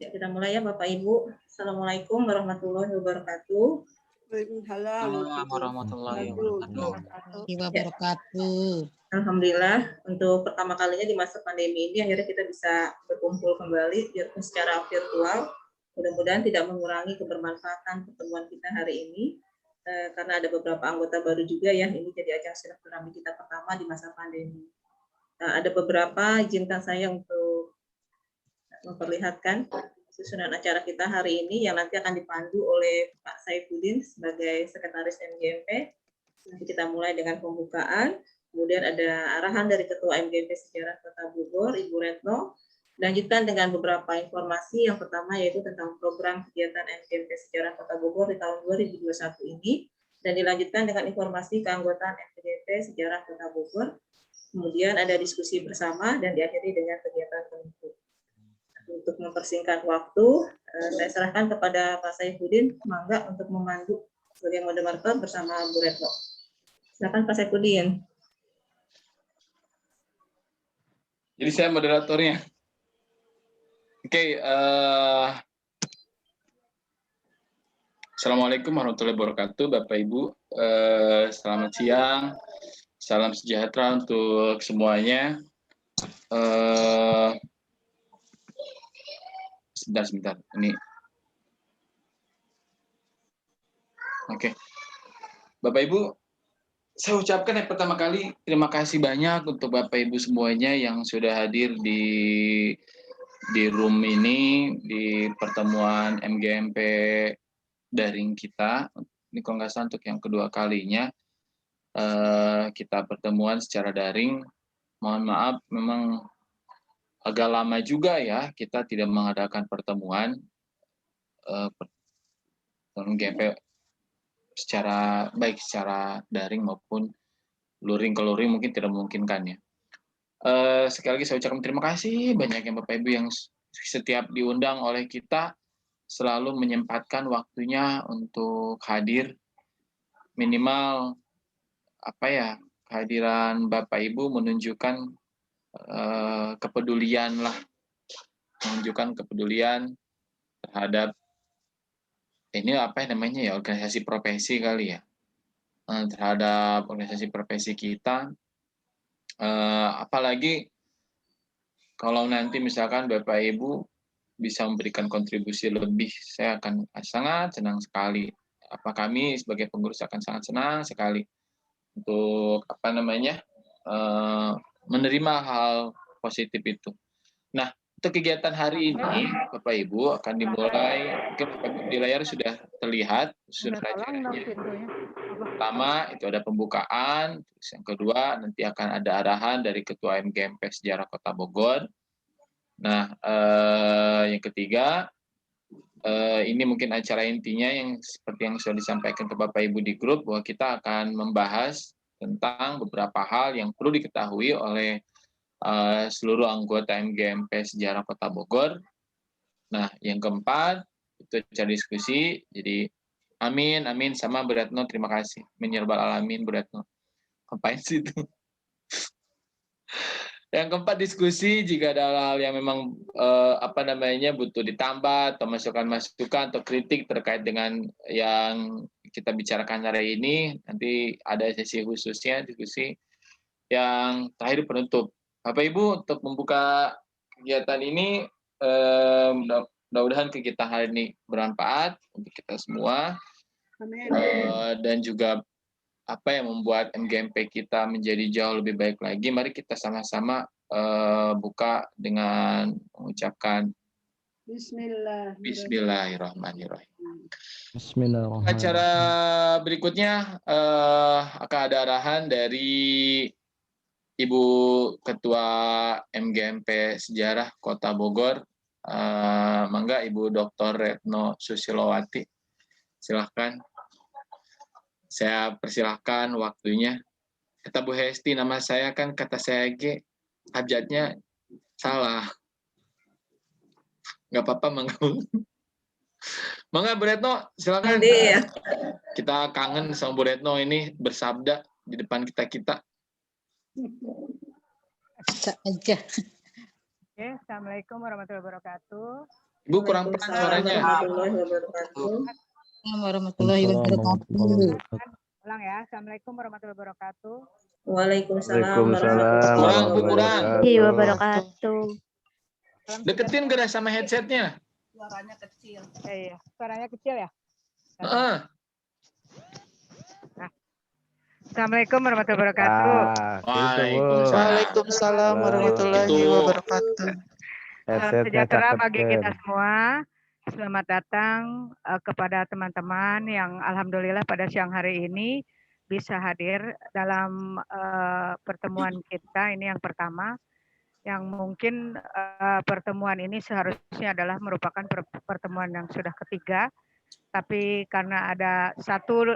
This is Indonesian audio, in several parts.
Ya, kita mulai ya Bapak Ibu. Assalamualaikum warahmatullahi wabarakatuh. Waalaikumsalam warahmatullahi wabarakatuh. Ya, Alhamdulillah untuk pertama kalinya di masa pandemi ini akhirnya kita bisa berkumpul kembali secara virtual. Mudah-mudahan tidak mengurangi kebermanfaatan pertemuan kita hari ini karena ada beberapa anggota baru juga ya. Ini jadi ajang silaturahmi kita pertama di masa pandemi. Nah, ada beberapa, izinkan saya untuk memperlihatkan susunan acara kita hari ini yang nanti akan dipandu oleh Pak Saifuddin sebagai Sekretaris MGMP. Nanti kita mulai dengan pembukaan, kemudian ada arahan dari Ketua MGMP Sejarah Kota Bogor, Ibu Retno, lanjutkan dengan beberapa informasi. Yang pertama yaitu tentang program kegiatan MGMP Sejarah Kota Bogor di tahun 2021 ini, dan dilanjutkan dengan informasi keanggotaan MGMP Sejarah Kota Bogor. Kemudian ada diskusi bersama dan diakhiri dengan kegiatan penutup. Untuk mempersingkat waktu, saya serahkan kepada Pak Saifuddin, mangga untuk memandu sebagai moderator bersama Bu Retno. Silakan Pak Saifuddin. Jadi saya moderatornya. Oke, Assalamualaikum warahmatullahi wabarakatuh, Bapak Ibu. Selamat siang, salam sejahtera untuk semuanya. Sebentar. Ini. Oke. Bapak Ibu, saya ucapkan yang pertama kali terima kasih banyak untuk Bapak Ibu semuanya yang sudah hadir di room ini, di pertemuan MGMP daring kita. Ini kalau nggak salah untuk yang kedua kalinya kita pertemuan secara daring. Mohon maaf, memang agak lama juga ya kita tidak mengadakan pertemuan MGMP secara daring maupun luring ke luring mungkin tidak memungkinkan ya. Sekali lagi saya ucapkan terima kasih banyak yang Bapak Ibu yang setiap diundang oleh kita selalu menyempatkan waktunya untuk hadir. Minimal kehadiran Bapak Ibu menunjukkan kepedulian terhadap ini organisasi profesi kali ya, terhadap organisasi profesi kita. Apalagi kalau nanti misalkan Bapak Ibu bisa memberikan kontribusi lebih, saya akan sangat senang sekali. Kami sebagai pengurus akan sangat senang sekali untuk menerima hal positif itu. Nah, untuk kegiatan hari ini, Bapak Ibu akan dimulai, mungkin di layar sudah terlihat susunan acaranya. Pertama itu ada pembukaan, terus yang kedua nanti akan ada arahan dari Ketua MGMP Sejarah Kota Bogor. Nah, yang ketiga ini mungkin acara intinya yang seperti yang sudah disampaikan ke Bapak Ibu di grup, bahwa kita akan membahas tentang beberapa hal yang perlu diketahui oleh seluruh anggota MGMP Sejarah Kota Bogor. Nah, yang keempat itu acara diskusi. Jadi amin sama Bu Retno, terima kasih. Amin ya rabbal alamin, Bu Retno. Ngapain sih itu? Yang keempat, diskusi jika ada hal yang memang butuh ditambah atau masukan-masukan atau kritik terkait dengan yang kita bicarakan hari ini, nanti ada sesi khususnya diskusi. Yang terakhir penutup. Bapak Ibu, untuk membuka kegiatan ini, mudah-mudahan kegiatan hari ini bermanfaat untuk kita semua. Dan juga yang membuat MGMP kita menjadi jauh lebih baik lagi. Mari kita sama-sama buka dengan mengucapkan Bismillahirrahmanirrahim. Acara berikutnya akan ada arahan dari Ibu Ketua MGMP Sejarah Kota Bogor, mangga Ibu Dr. Retno Susilowati, silahkan. Saya persilahkan waktunya. Kata Bu Hesti, nama saya kan kata saya G, abjadnya salah. Nggak apa-apa, mangga. Mangga Bu Retno, silahkan. Kita kangen sama Bu Retno ini bersabda di depan kita-kita. Bisa aja. Oke, Assalamualaikum warahmatullahi wabarakatuh. Ibu kurang pelan suaranya. Warahmatullahi wabarakatuh. Warahmatullahi wabarakatuh. Ulang ya. Assalamualaikum warahmatullahi wabarakatuh. Waalaikumsalam Kurang, Bu, kurang. Wabarakatuh. Deketin gak sama headsetnya? Suaranya kecil. Iya, suaranya kecil ya. Heeh. Assalamualaikum warahmatullahi wabarakatuh. Waalaikumsalam. Waalaikumsalam warahmatullahi wabarakatuh. Salam sejahtera bagi kita semua. Selamat datang kepada teman-teman yang alhamdulillah pada siang hari ini bisa hadir dalam pertemuan kita ini yang pertama. Yang mungkin pertemuan ini seharusnya adalah merupakan pertemuan yang sudah ketiga. Tapi karena ada satu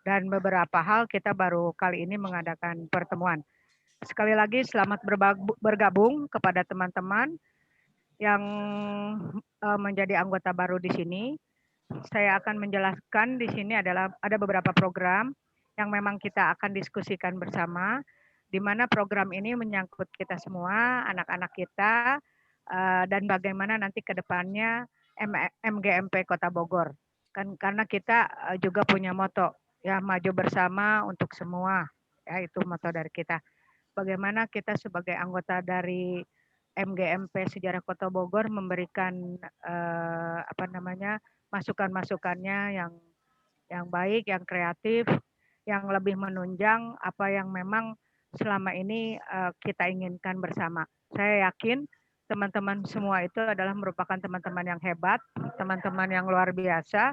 dan beberapa hal kita baru kali ini mengadakan pertemuan. Sekali lagi selamat bergabung kepada teman-teman yang menjadi anggota baru di sini. Saya akan menjelaskan di sini adalah ada beberapa program yang memang kita akan diskusikan bersama, di mana program ini menyangkut kita semua, anak-anak kita, dan bagaimana nanti ke depannya MGMP Kota Bogor. Karena kita juga punya moto, ya maju bersama untuk semua, ya itu moto dari kita. Bagaimana kita sebagai anggota dari MGMP Sejarah Kota Bogor memberikan masukan-masukannya yang baik, yang kreatif, yang lebih menunjang apa yang memang selama ini kita inginkan bersama. Saya yakin teman-teman semua itu adalah merupakan teman-teman yang hebat, teman-teman yang luar biasa,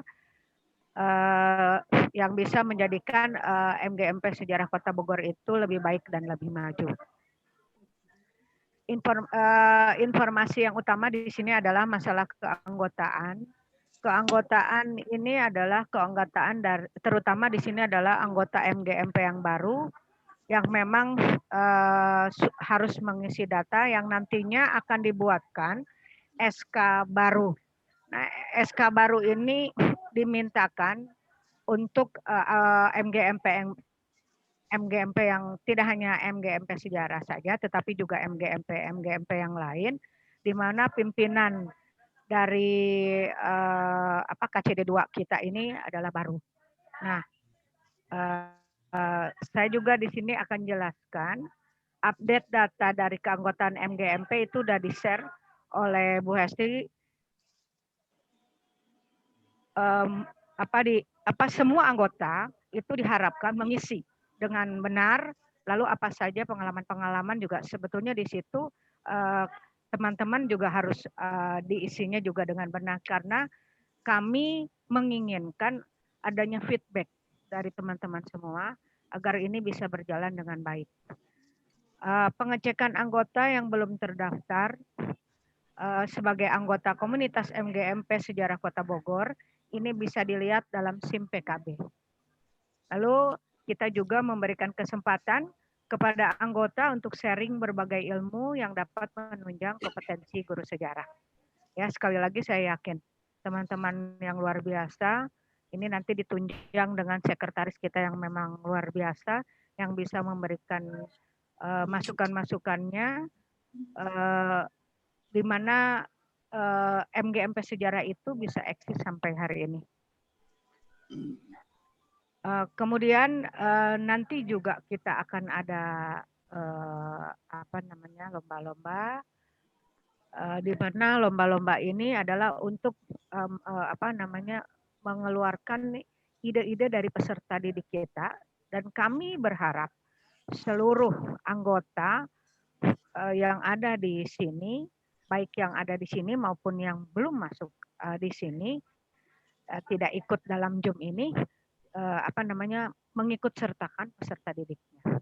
yang bisa menjadikan MGMP Sejarah Kota Bogor itu lebih baik dan lebih maju. Informasi yang utama di sini adalah masalah keanggotaan. Keanggotaan ini adalah keanggotaan dari, terutama di sini adalah anggota MGMP yang baru, yang memang harus mengisi data yang nantinya akan dibuatkan SK baru. Nah, SK baru ini dimintakan untuk MGMP yang tidak hanya MGMP Sejarah saja, tetapi juga MGMP yang lain, di mana pimpinan dari KCD 2 kita ini adalah baru. Nah, saya juga di sini akan jelaskan update data dari keanggotaan MGMP itu sudah di-share oleh Bu Hesti. Semua anggota itu diharapkan mengisi dengan benar, lalu apa saja pengalaman-pengalaman juga sebetulnya di situ teman-teman juga harus diisinya juga dengan benar, karena kami menginginkan adanya feedback dari teman-teman semua agar ini bisa berjalan dengan baik. Pengecekan anggota yang belum terdaftar sebagai anggota komunitas MGMP Sejarah Kota Bogor ini bisa dilihat dalam SIM PKB. Lalu kita juga memberikan kesempatan kepada anggota untuk sharing berbagai ilmu yang dapat menunjang kompetensi guru sejarah. Ya, sekali lagi saya yakin teman-teman yang luar biasa ini nanti ditunjang dengan sekretaris kita yang memang luar biasa, yang bisa memberikan masukan-masukannya, di mana MGMP Sejarah itu bisa eksis sampai hari ini. Kemudian nanti juga kita akan ada lomba-lomba, di mana lomba-lomba ini adalah untuk mengeluarkan ide-ide dari peserta didik kita, dan kami berharap seluruh anggota yang ada di sini, baik yang ada di sini maupun yang belum masuk di sini, tidak ikut dalam Zoom ini, mengikut sertakan peserta didiknya.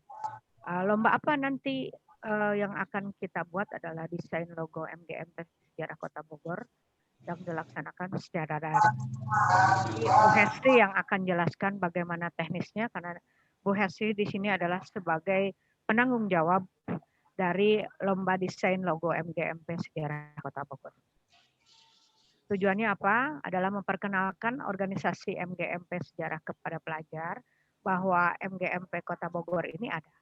Lomba apa nanti yang akan kita buat adalah desain logo MGMP Sejarah Kota Bogor yang dilaksanakan secara daring. Bu Hesti yang akan jelaskan bagaimana teknisnya, karena Bu Hesti di sini adalah sebagai penanggung jawab dari lomba desain logo MGMP Sejarah Kota Bogor. Tujuannya apa? Adalah memperkenalkan organisasi MGMP Sejarah kepada pelajar, bahwa MGMP Kota Bogor ini ada.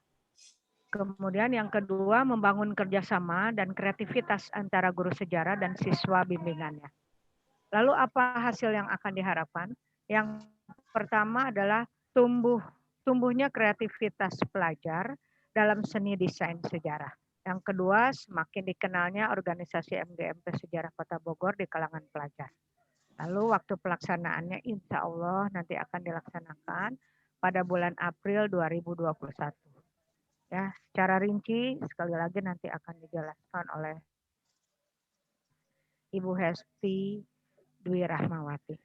Kemudian yang kedua, membangun kerjasama dan kreativitas antara guru sejarah dan siswa bimbingannya. Lalu apa hasil yang akan diharapkan? Yang pertama adalah tumbuhnya kreativitas pelajar dalam seni desain sejarah. Yang kedua, semakin dikenalnya organisasi MGMP Sejarah Kota Bogor di kalangan pelajar. Lalu waktu pelaksanaannya insya Allah nanti akan dilaksanakan pada bulan April 2021. Ya, secara rinci sekali lagi nanti akan dijelaskan oleh Ibu Hesti Dwi Rahmawati.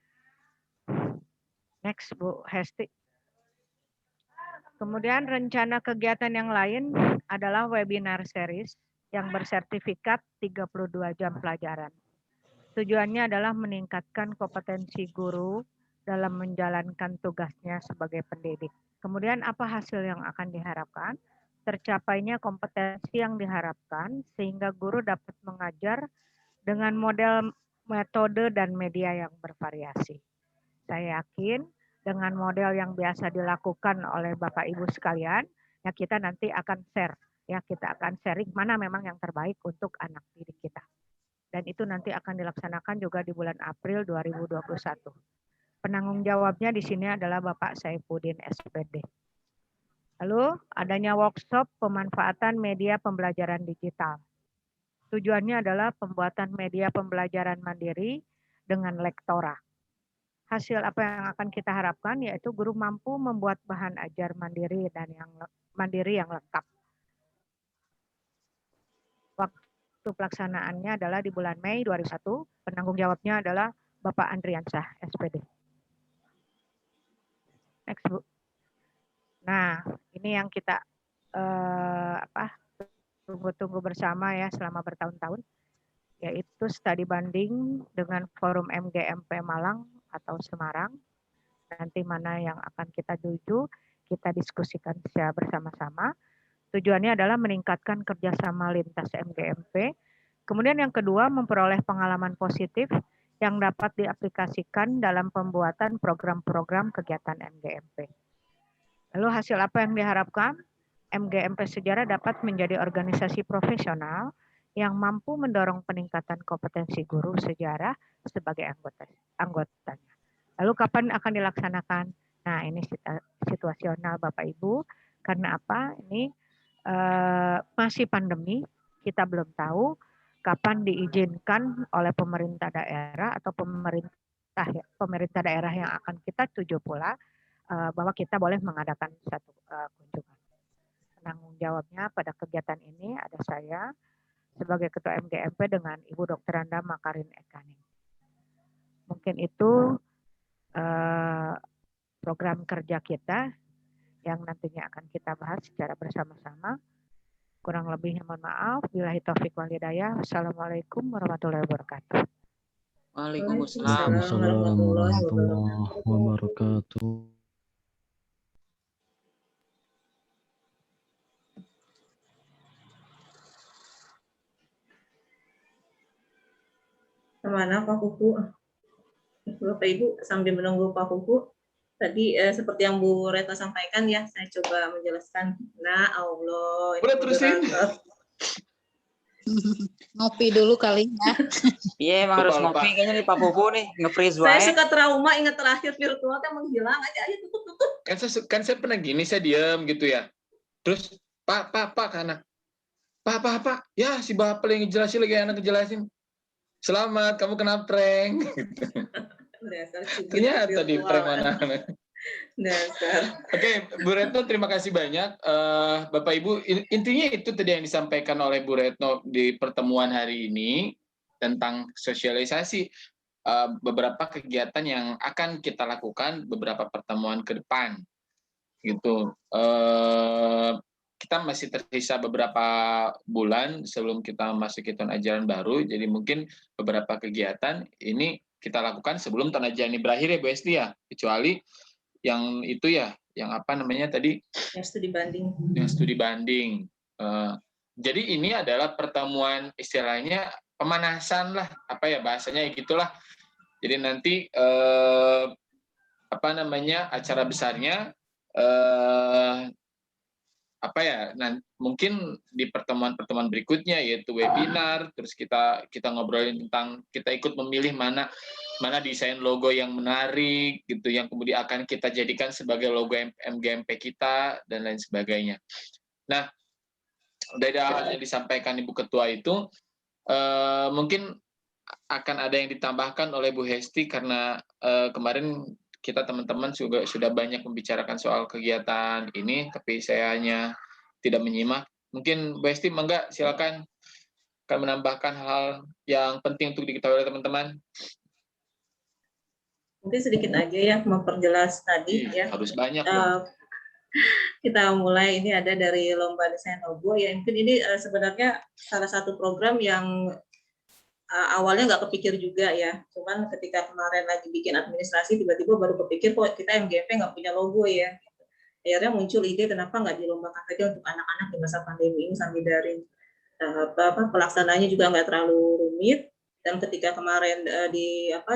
Next, Bu Hesti. Kemudian rencana kegiatan yang lain adalah webinar series yang bersertifikat 32 jam pelajaran. Tujuannya adalah meningkatkan kompetensi guru dalam menjalankan tugasnya sebagai pendidik. Kemudian apa hasil yang akan diharapkan? Tercapainya kompetensi yang diharapkan sehingga guru dapat mengajar dengan model, metode, dan media yang bervariasi. Saya yakin dengan model yang biasa dilakukan oleh Bapak Ibu sekalian, ya kita nanti akan share, ya kita akan sharing mana memang yang terbaik untuk anak didik kita. Dan itu nanti akan dilaksanakan juga di bulan April 2021. Penanggung jawabnya di sini adalah Bapak Saifuddin SPD. Lalu adanya workshop pemanfaatan media pembelajaran digital. Tujuannya adalah pembuatan media pembelajaran mandiri dengan lektora. Hasil apa yang akan kita harapkan yaitu guru mampu membuat bahan ajar mandiri dan yang lengkap. Waktu pelaksanaannya adalah di bulan Mei 2021. Penanggung jawabnya adalah Bapak Andriansyah, SPD. Next, Bu. Nah, ini yang kita tunggu-tunggu bersama ya selama bertahun-tahun, yaitu studi banding dengan Forum MGMP Malang atau Semarang. Nanti mana yang akan kita tuju, kita diskusikan secara bersama-sama. Tujuannya adalah meningkatkan kerjasama lintas MGMP. Kemudian yang kedua, memperoleh pengalaman positif yang dapat diaplikasikan dalam pembuatan program-program kegiatan MGMP. Lalu hasil apa yang diharapkan? MGMP Sejarah dapat menjadi organisasi profesional yang mampu mendorong peningkatan kompetensi guru sejarah sebagai anggotanya. Lalu kapan akan dilaksanakan? Nah, ini situasional Bapak Ibu. Karena apa? Ini masih pandemi, kita belum tahu kapan diizinkan oleh pemerintah daerah atau pemerintah daerah yang akan kita tuju pula bahwa kita boleh mengadakan satu kunjungan. Penanggung jawabnya pada kegiatan ini ada saya sebagai Ketua MGMP dengan Ibu Dr. Anda Makarin Ekaning. Mungkin itu program kerja kita yang nantinya akan kita bahas secara bersama-sama. Kurang lebihnya mohon maaf. Billahi taufik wal hidayah. Wassalamualaikum warahmatullahi wabarakatuh. Waalaikumsalam warahmatullahi wabarakatuh. Kemana Pak Kuku? Bapak Ibu sambil menunggu Pak Kuku. Tadi seperti yang Bu Retno sampaikan ya, saya coba menjelaskan. Nah, Allah. Udah terusin. Ngopi dulu kali ya. Iya, emang harus ngopi kayaknya nih Pak Pupu nih, nge-freeze Saya wae. suka trauma ingat terakhir virtual kan menghilang aja, ayo tutup. Kan saya pernah gini, saya diam gitu ya. Terus Pak karena Pak, ya si Bapak yang ngejelasin lagi anak ngejelasin. Selamat, kamu kena prank. Ternyata di prank mana. Dasar. Oke, Bu Retno terima kasih banyak. Bapak Ibu, intinya itu tadi yang disampaikan oleh Bu Retno di pertemuan hari ini tentang sosialisasi beberapa kegiatan yang akan kita lakukan beberapa pertemuan ke depan. Gitu. Kita masih tersisa beberapa bulan sebelum kita masuk ke tahun ajaran baru, jadi mungkin beberapa kegiatan ini kita lakukan sebelum tahun ajaran ini berakhir ya Bu Esti ya, kecuali yang itu ya, yang apa namanya tadi? Yang studi banding. Yang studi banding. Jadi ini adalah pertemuan istilahnya pemanasan lah, apa ya bahasanya gitulah. Jadi nanti apa namanya acara besarnya apa ya, mungkin di pertemuan-pertemuan berikutnya yaitu webinar, terus kita ngobrolin tentang kita ikut memilih mana desain logo yang menarik gitu, yang kemudian akan kita jadikan sebagai logo MGMP kita dan lain sebagainya. Nah, dari hal yang disampaikan Ibu Ketua itu mungkin akan ada yang ditambahkan oleh Bu Hesti karena kemarin kita teman-teman juga sudah banyak membicarakan soal kegiatan ini, tapi saya hanya tidak menyimak. Mungkin Bu Hesti, mangga silakan akan menambahkan hal yang penting untuk diketahui oleh teman-teman. Mungkin sedikit aja ya memperjelas tadi ya. Harus banyak. Kita mulai, ini ada dari lomba desain logo ya. Mungkin ini sebenarnya salah satu program yang awalnya nggak kepikir juga ya, cuman ketika kemarin lagi bikin administrasi tiba-tiba baru kepikir kok kita MGMP nggak punya logo ya. Akhirnya muncul ide kenapa nggak dilombakan saja untuk anak-anak di masa pandemi ini sambil daring. Pelaksanaannya juga nggak terlalu rumit, dan ketika kemarin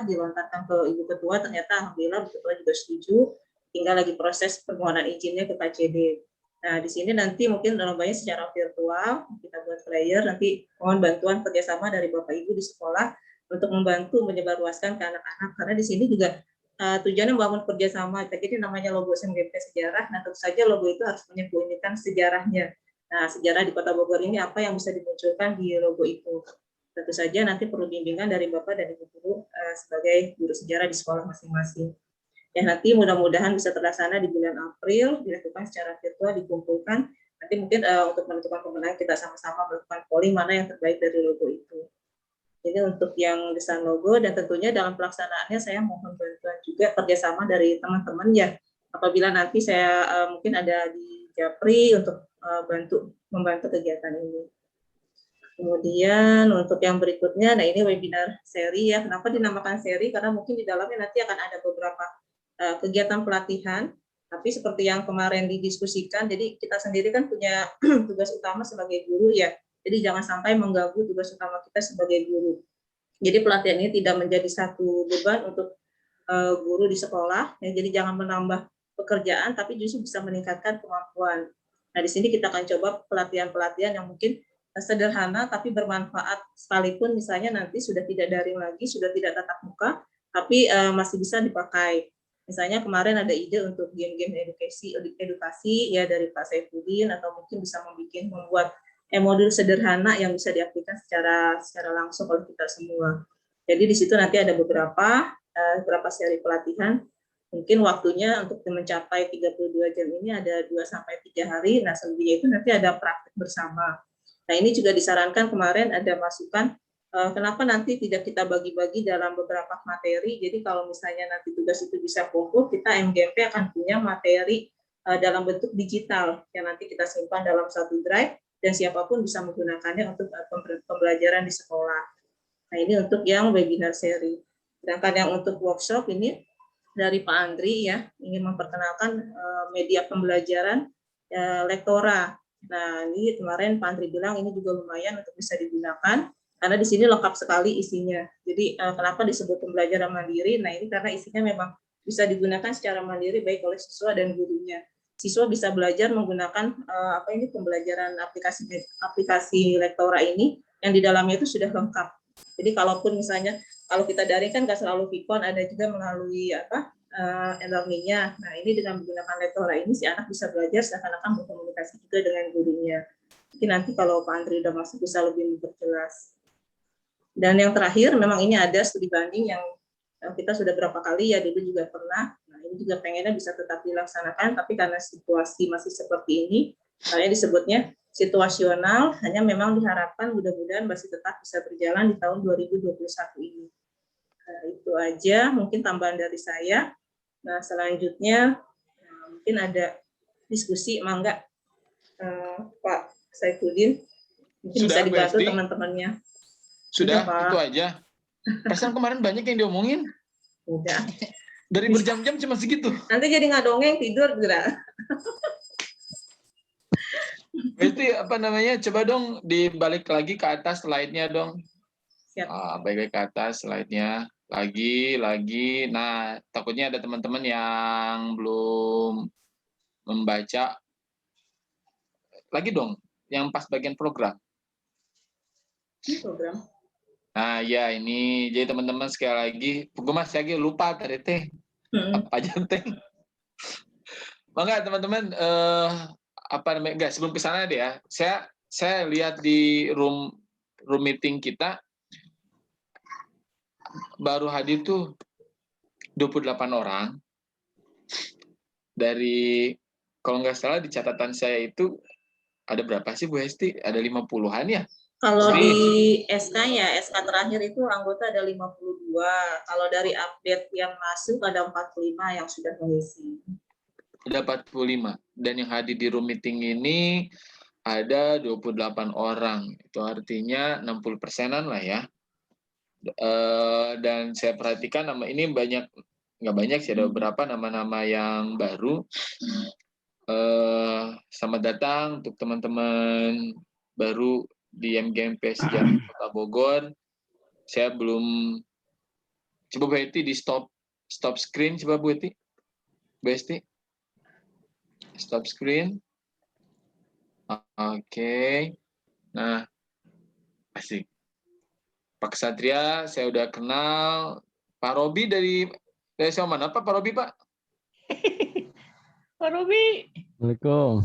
dilontarkan ke Ibu Ketua ternyata alhamdulillah Ibu Ketua juga setuju, tinggal lagi proses permohonan izinnya ke KCD. Nah, di sini nanti mungkin lombanya secara virtual, kita buat flyer, nanti mohon bantuan kerjasama dari Bapak Ibu di sekolah untuk membantu menyebarluaskan ke anak-anak, karena di sini juga tujuannya membangun kerjasama. Jadi namanya logo SMGP Sejarah, nah tentu saja logo itu harus punya keunikan sejarahnya. Nah, sejarah di Kota Bogor ini apa yang bisa dimunculkan di logo itu. Tentu saja nanti perlu bimbingan dari Bapak dan Ibu Guru sebagai guru sejarah di sekolah masing-masing. Ya, nanti mudah-mudahan bisa terlaksana di bulan April, dilakukan secara virtual, dikumpulkan. Nanti mungkin untuk menentukan pemenang kita sama-sama melakukan polling mana yang terbaik dari logo itu. Jadi untuk yang desain logo, dan tentunya dalam pelaksanaannya saya mohon bantuan juga kerjasama dari teman-teman ya. Apabila nanti saya mungkin ada di Japri untuk membantu kegiatan ini. Kemudian untuk yang berikutnya, nah ini webinar seri ya. Kenapa dinamakan seri? Karena mungkin di dalamnya nanti akan ada beberapa kegiatan pelatihan, tapi seperti yang kemarin didiskusikan, jadi kita sendiri kan punya tugas utama sebagai guru ya, jadi jangan sampai mengganggu tugas utama kita sebagai guru. Jadi pelatihan ini tidak menjadi satu beban untuk guru di sekolah, ya, jadi jangan menambah pekerjaan, tapi justru bisa meningkatkan kemampuan. Nah, di sini kita akan coba pelatihan-pelatihan yang mungkin sederhana tapi bermanfaat, sekalipun misalnya nanti sudah tidak daring lagi, sudah tidak tatap muka, tapi masih bisa dipakai. Misalnya kemarin ada ide untuk game-game edukasi ya dari Pak Saifuddin, atau mungkin bisa membuat modul sederhana yang bisa diaplikasikan secara langsung oleh kita semua. Jadi di situ nanti ada beberapa seri pelatihan. Mungkin waktunya untuk mencapai 32 jam ini ada 2-3 hari. Nah, selebihnya itu nanti ada praktik bersama. Nah, ini juga disarankan kemarin ada masukan, kenapa nanti tidak kita bagi-bagi dalam beberapa materi. Jadi kalau misalnya nanti tugas itu bisa kumpul, kita MGMP akan punya materi dalam bentuk digital yang nanti kita simpan dalam satu drive, dan siapapun bisa menggunakannya untuk pembelajaran di sekolah. Nah, ini untuk yang webinar seri. Sedangkan yang untuk workshop ini dari Pak Andri ya, ingin memperkenalkan media pembelajaran Lektora. Nah, ini kemarin Pak Andri bilang ini juga lumayan untuk bisa digunakan, karena di sini lengkap sekali isinya. Jadi kenapa disebut pembelajaran mandiri? Nah, ini karena isinya memang bisa digunakan secara mandiri baik oleh siswa dan gurunya. Siswa bisa belajar menggunakan pembelajaran aplikasi Lektora ini, yang di dalamnya itu sudah lengkap. Jadi kalaupun misalnya kalau kita daring kan nggak selalu Vicon, ada juga melalui e-learning-nya. Nah, ini dengan menggunakan Lektora ini si anak bisa belajar seakan-akan berkomunikasi juga dengan gurunya. Mungkin nanti kalau Pak Andri udah masuk bisa lebih memperjelas. Dan yang terakhir, memang ini ada studi banding yang kita sudah berapa kali ya, dulu juga pernah. Nah, ini juga pengennya bisa tetap dilaksanakan, tapi karena situasi masih seperti ini, makanya disebutnya situasional, hanya memang diharapkan mudah-mudahan masih tetap bisa berjalan di tahun 2021 ini. Nah, itu aja mungkin tambahan dari saya. Nah, selanjutnya mungkin ada diskusi, mangga Pak Saifuddin, mungkin sudah, bisa dibantu teman-temannya. Sudah, itu aja. Perasaan kemarin banyak yang diomongin. Udah. Dari berjam-jam cuma segitu. Nanti jadi nggak dongeng, tidur gerak. Berarti coba dong dibalik lagi ke atas slide-nya dong. Siap. Balik ke atas slide-nya. Lagi. Nah, takutnya ada teman-teman yang belum membaca. lagi dong, yang pas bagian program. Program. Nah ya ini, jadi teman-teman sekali lagi, gue masih lagi lupa tadi teh apa aja teh. Maka teman-teman apa namanya? Enggak, sebelum ke sana deh ya. Saya lihat di room meeting kita baru hadir tuh 28 orang. Dari kalau nggak salah di catatan saya itu ada berapa sih Bu Hesti? Ada 50-an ya? Kalau di SK-nya, SK terakhir itu anggota ada 52. Kalau dari update yang masuk ada 45 yang sudah mengisi. Ada 45. Dan yang hadir di room meeting ini ada 28 orang. Itu artinya 60%-an lah ya. Dan saya perhatikan nama ini banyak, nggak banyak sih, ada beberapa nama-nama yang baru. Selamat datang untuk teman-teman baru di MGMP Sejarah Kota Bogor. Saya belum, coba Bu Heti di stop screen, coba Bu Heti. Bu Hesti, stop screen. Oke. Nah, asik. Pak Kesatria, saya udah kenal. Pak Robi dari SMA mana Pak? Pak Robi Pak? Pak Robi. Assalamualaikum.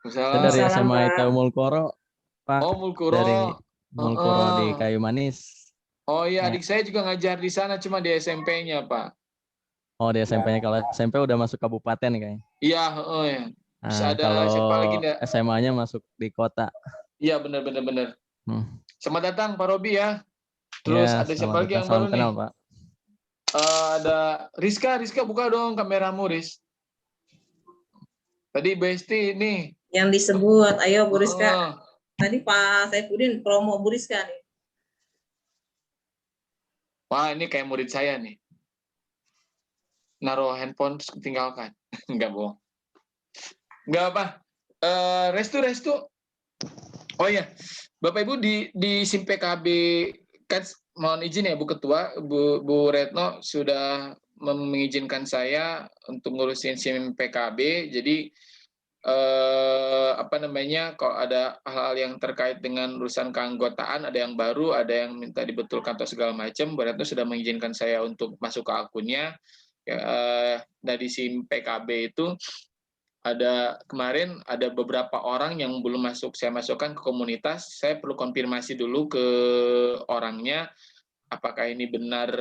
Saya dari SMA ITU Mulkoro, Pak. Oh, Mulkoro. Dari Mulkoro di Kayu Manis. Oh iya, adik saya juga ngajar di sana, cuma di SMP-nya, Pak. Oh, di SMP-nya. Kalau SMP udah masuk kabupaten kayaknya. Iya, ya. Nah, kalau SMA-nya masuk di kota. Iya, benar. Selamat datang, Pak Robi ya. Terus ya, ada siapa lagi yang baru kenal, nih? Pak. Ada Rizka, buka dong kameramu, Riz. Tadi Besti ini. Yang disebut, ayo Bu Rizka. Tadi Pak Saifuddin promo Bu Rizka nih. Wah, ini kayak murid saya nih. Naruh handphone terus tinggalkan. Enggak bohong. Enggak apa. Restu. Oh iya, Bapak Ibu di SIM PKB kan, mohon izin ya Bu Ketua, Bu Retno sudah mengizinkan saya untuk ngurusin SIM PKB. Jadi kalau ada hal-hal yang terkait dengan urusan keanggotaan, ada yang baru, ada yang minta dibetulkan atau segala macam, Bu Retno sudah mengizinkan saya untuk masuk ke akunnya. Dari SIM PKB itu kemarin ada beberapa orang yang belum saya masukkan ke komunitas. Saya perlu konfirmasi dulu ke orangnya apakah ini benar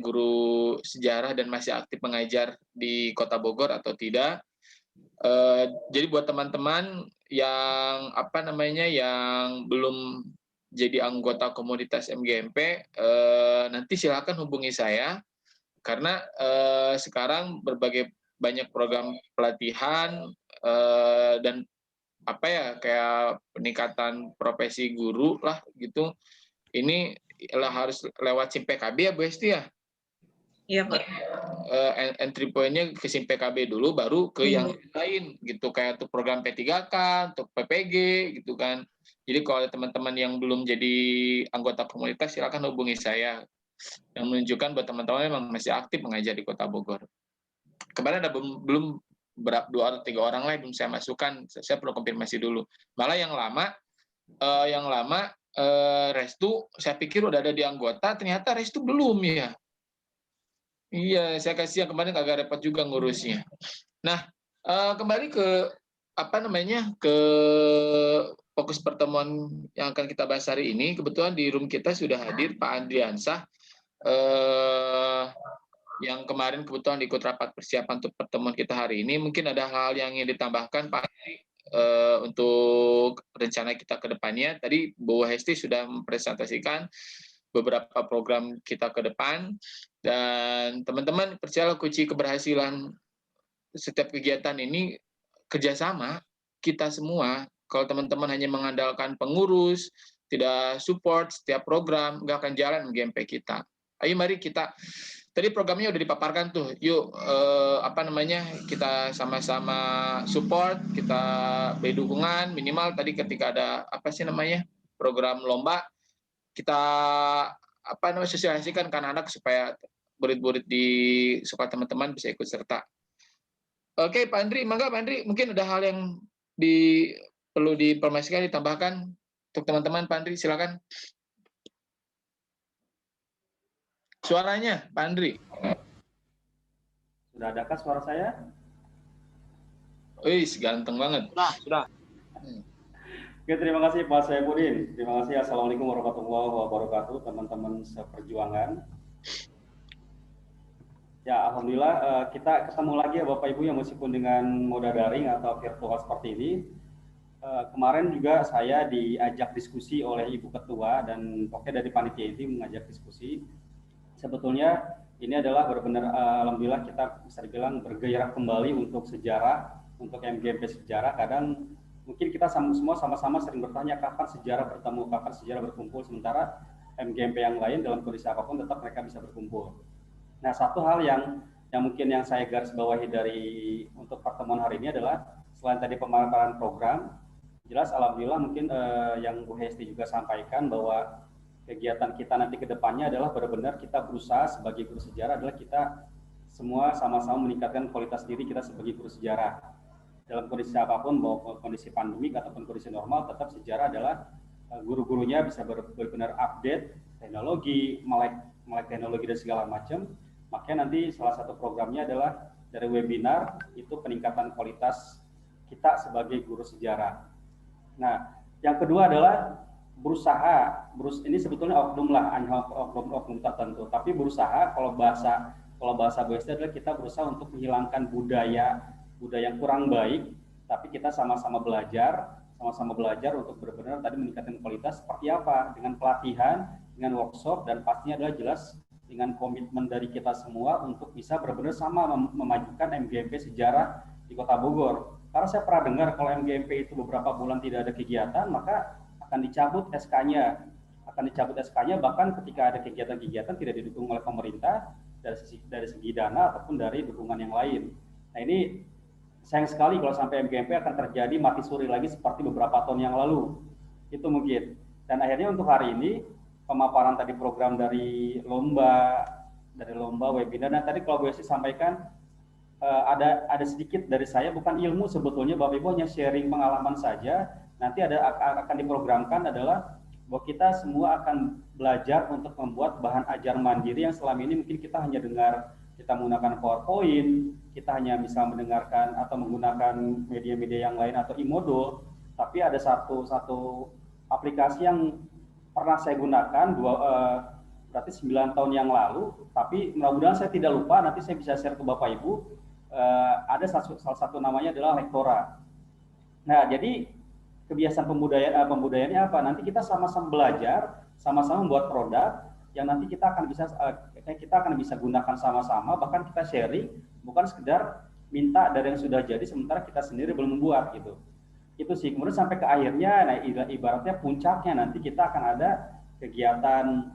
guru sejarah dan masih aktif mengajar di Kota Bogor atau tidak. Jadi buat teman-teman yang yang belum jadi anggota komunitas MGMP, nanti silakan hubungi saya karena sekarang banyak program pelatihan dan kayak peningkatan profesi guru lah gitu. Ini harus lewat SIM PKB ya Bu Hesti ya? Iya Pak. Entry point-nya ke SIM PKB dulu, baru ke yang lain gitu, kayak untuk program P3K, untuk PPG gitu kan. Jadi kalau ada teman-teman yang belum jadi anggota komunitas, silakan hubungi saya. Yang menunjukkan buat teman-teman memang masih aktif mengajar di Kota Bogor. Kemarin ada belum 2 atau 3 orang lain belum saya masukkan, saya perlu konfirmasi dulu. Malah yang lama Restu, saya pikir udah ada di anggota, ternyata Restu belum ya. Iya, saya kasih yang kemarin agak repot juga ngurusnya. Nah, kembali ke ke fokus pertemuan yang akan kita bahas hari ini. Kebetulan di room kita sudah hadir Pak Andriansah, yang kemarin kebetulan ikut rapat persiapan untuk pertemuan kita hari ini. Mungkin ada hal yang ingin ditambahkan Pak Andri untuk rencana kita ke depannya. Tadi Bu Hesti sudah mempresentasikan beberapa program kita ke depan, dan teman-teman percayalah kunci keberhasilan setiap kegiatan ini kerjasama kita semua. Kalau teman-teman hanya mengandalkan pengurus, tidak support setiap program, nggak akan jalan MGMP kita. Ayo mari kita, tadi programnya udah dipaparkan tuh, yuk kita sama-sama support, kita beri dukungan minimal. Tadi ketika ada program lomba, kita sosialisasikan ke anak-anak supaya murid-murid di sekolah teman-teman bisa ikut serta. Oke Pak Andri, mangga Pak Andri, mungkin ada hal yang perlu diinformasikan, ditambahkan untuk teman-teman? Pak Andri, silakan. Suaranya, Pak Andri. Sudah adakah suara saya? Wih, ganteng banget. Sudah. Oke, terima kasih Pak Saifuddin. Terima kasih. Assalamualaikum warahmatullahi wabarakatuh, teman-teman seperjuangan. Ya, alhamdulillah kita ketemu lagi ya Bapak Ibu yang meskipun dengan moda daring atau virtual seperti ini. Kemarin juga saya diajak diskusi oleh Ibu Ketua dan pokoknya dari panitia ini mengajak diskusi. Sebetulnya ini adalah benar-benar alhamdulillah kita bisa dibilang bergairah kembali untuk sejarah, untuk MGMP sejarah. Kadang mungkin kita semua sama-sama sering bertanya kapan sejarah bertemu, kapan sejarah berkumpul, sementara MGMP yang lain dalam kondisi apapun tetap mereka bisa berkumpul. Nah, satu hal yang mungkin yang saya garis bawahi dari untuk pertemuan hari ini adalah selain tadi pemaparan program, jelas alhamdulillah mungkin yang Bu Hesti juga sampaikan bahwa kegiatan kita nanti ke depannya adalah benar-benar kita berusaha sebagai guru sejarah adalah kita semua sama-sama meningkatkan kualitas diri kita sebagai guru sejarah. Dalam kondisi apapun, mau kondisi pandemik ataupun kondisi normal, tetap sejarah adalah guru-gurunya bisa benar-benar update teknologi, melek teknologi dan segala macam. Makanya nanti salah satu programnya adalah dari webinar, itu peningkatan kualitas kita sebagai guru sejarah. Nah, yang kedua adalah berusaha, ini sebetulnya oknum lah, oknum tertentu, tapi berusaha, kalau bahasa BSD adalah kita berusaha untuk menghilangkan budaya yang kurang baik, tapi kita sama-sama belajar untuk benar-benar tadi meningkatkan kualitas seperti apa, dengan pelatihan, dengan workshop, dan pastinya adalah jelas dengan komitmen dari kita semua untuk bisa benar-benar sama memajukan MGMP sejarah di Kota Bogor. Karena saya pernah dengar kalau MGMP itu beberapa bulan tidak ada kegiatan, maka akan dicabut SK-nya, bahkan ketika ada kegiatan-kegiatan tidak didukung oleh pemerintah dari segi dana ataupun dari dukungan yang lain. Nah, ini sayang sekali kalau sampai MGMP akan terjadi mati suri lagi seperti beberapa tahun yang lalu. Itu mungkin. Dan akhirnya untuk hari ini pemaparan tadi program dari lomba webinar. Dan tadi kalau Bu Esi sampaikan ada sedikit dari saya, bukan ilmu sebetulnya, Bapak Ibu hanya sharing pengalaman saja. Nanti akan diprogramkan adalah bahwa kita semua akan belajar untuk membuat bahan ajar mandiri yang selama ini mungkin kita hanya dengar, kita menggunakan PowerPoint, kita hanya bisa mendengarkan atau menggunakan media-media yang lain atau e-modul, tapi ada satu aplikasi yang pernah saya gunakan berarti 9 tahun yang lalu, tapi mudah-mudahan saya tidak lupa, nanti saya bisa share ke Bapak Ibu. Ada salah satu namanya adalah Lektora. Nah, jadi kebiasaan pembudayaannya apa? Nanti kita sama-sama belajar, sama-sama membuat produk yang nanti kita akan bisa gunakan sama-sama, bahkan kita sharing, bukan sekedar minta dari yang sudah jadi sementara kita sendiri belum membuat gitu. Itu sih. Kemudian sampai ke akhirnya, nah ibaratnya puncaknya nanti kita akan ada kegiatan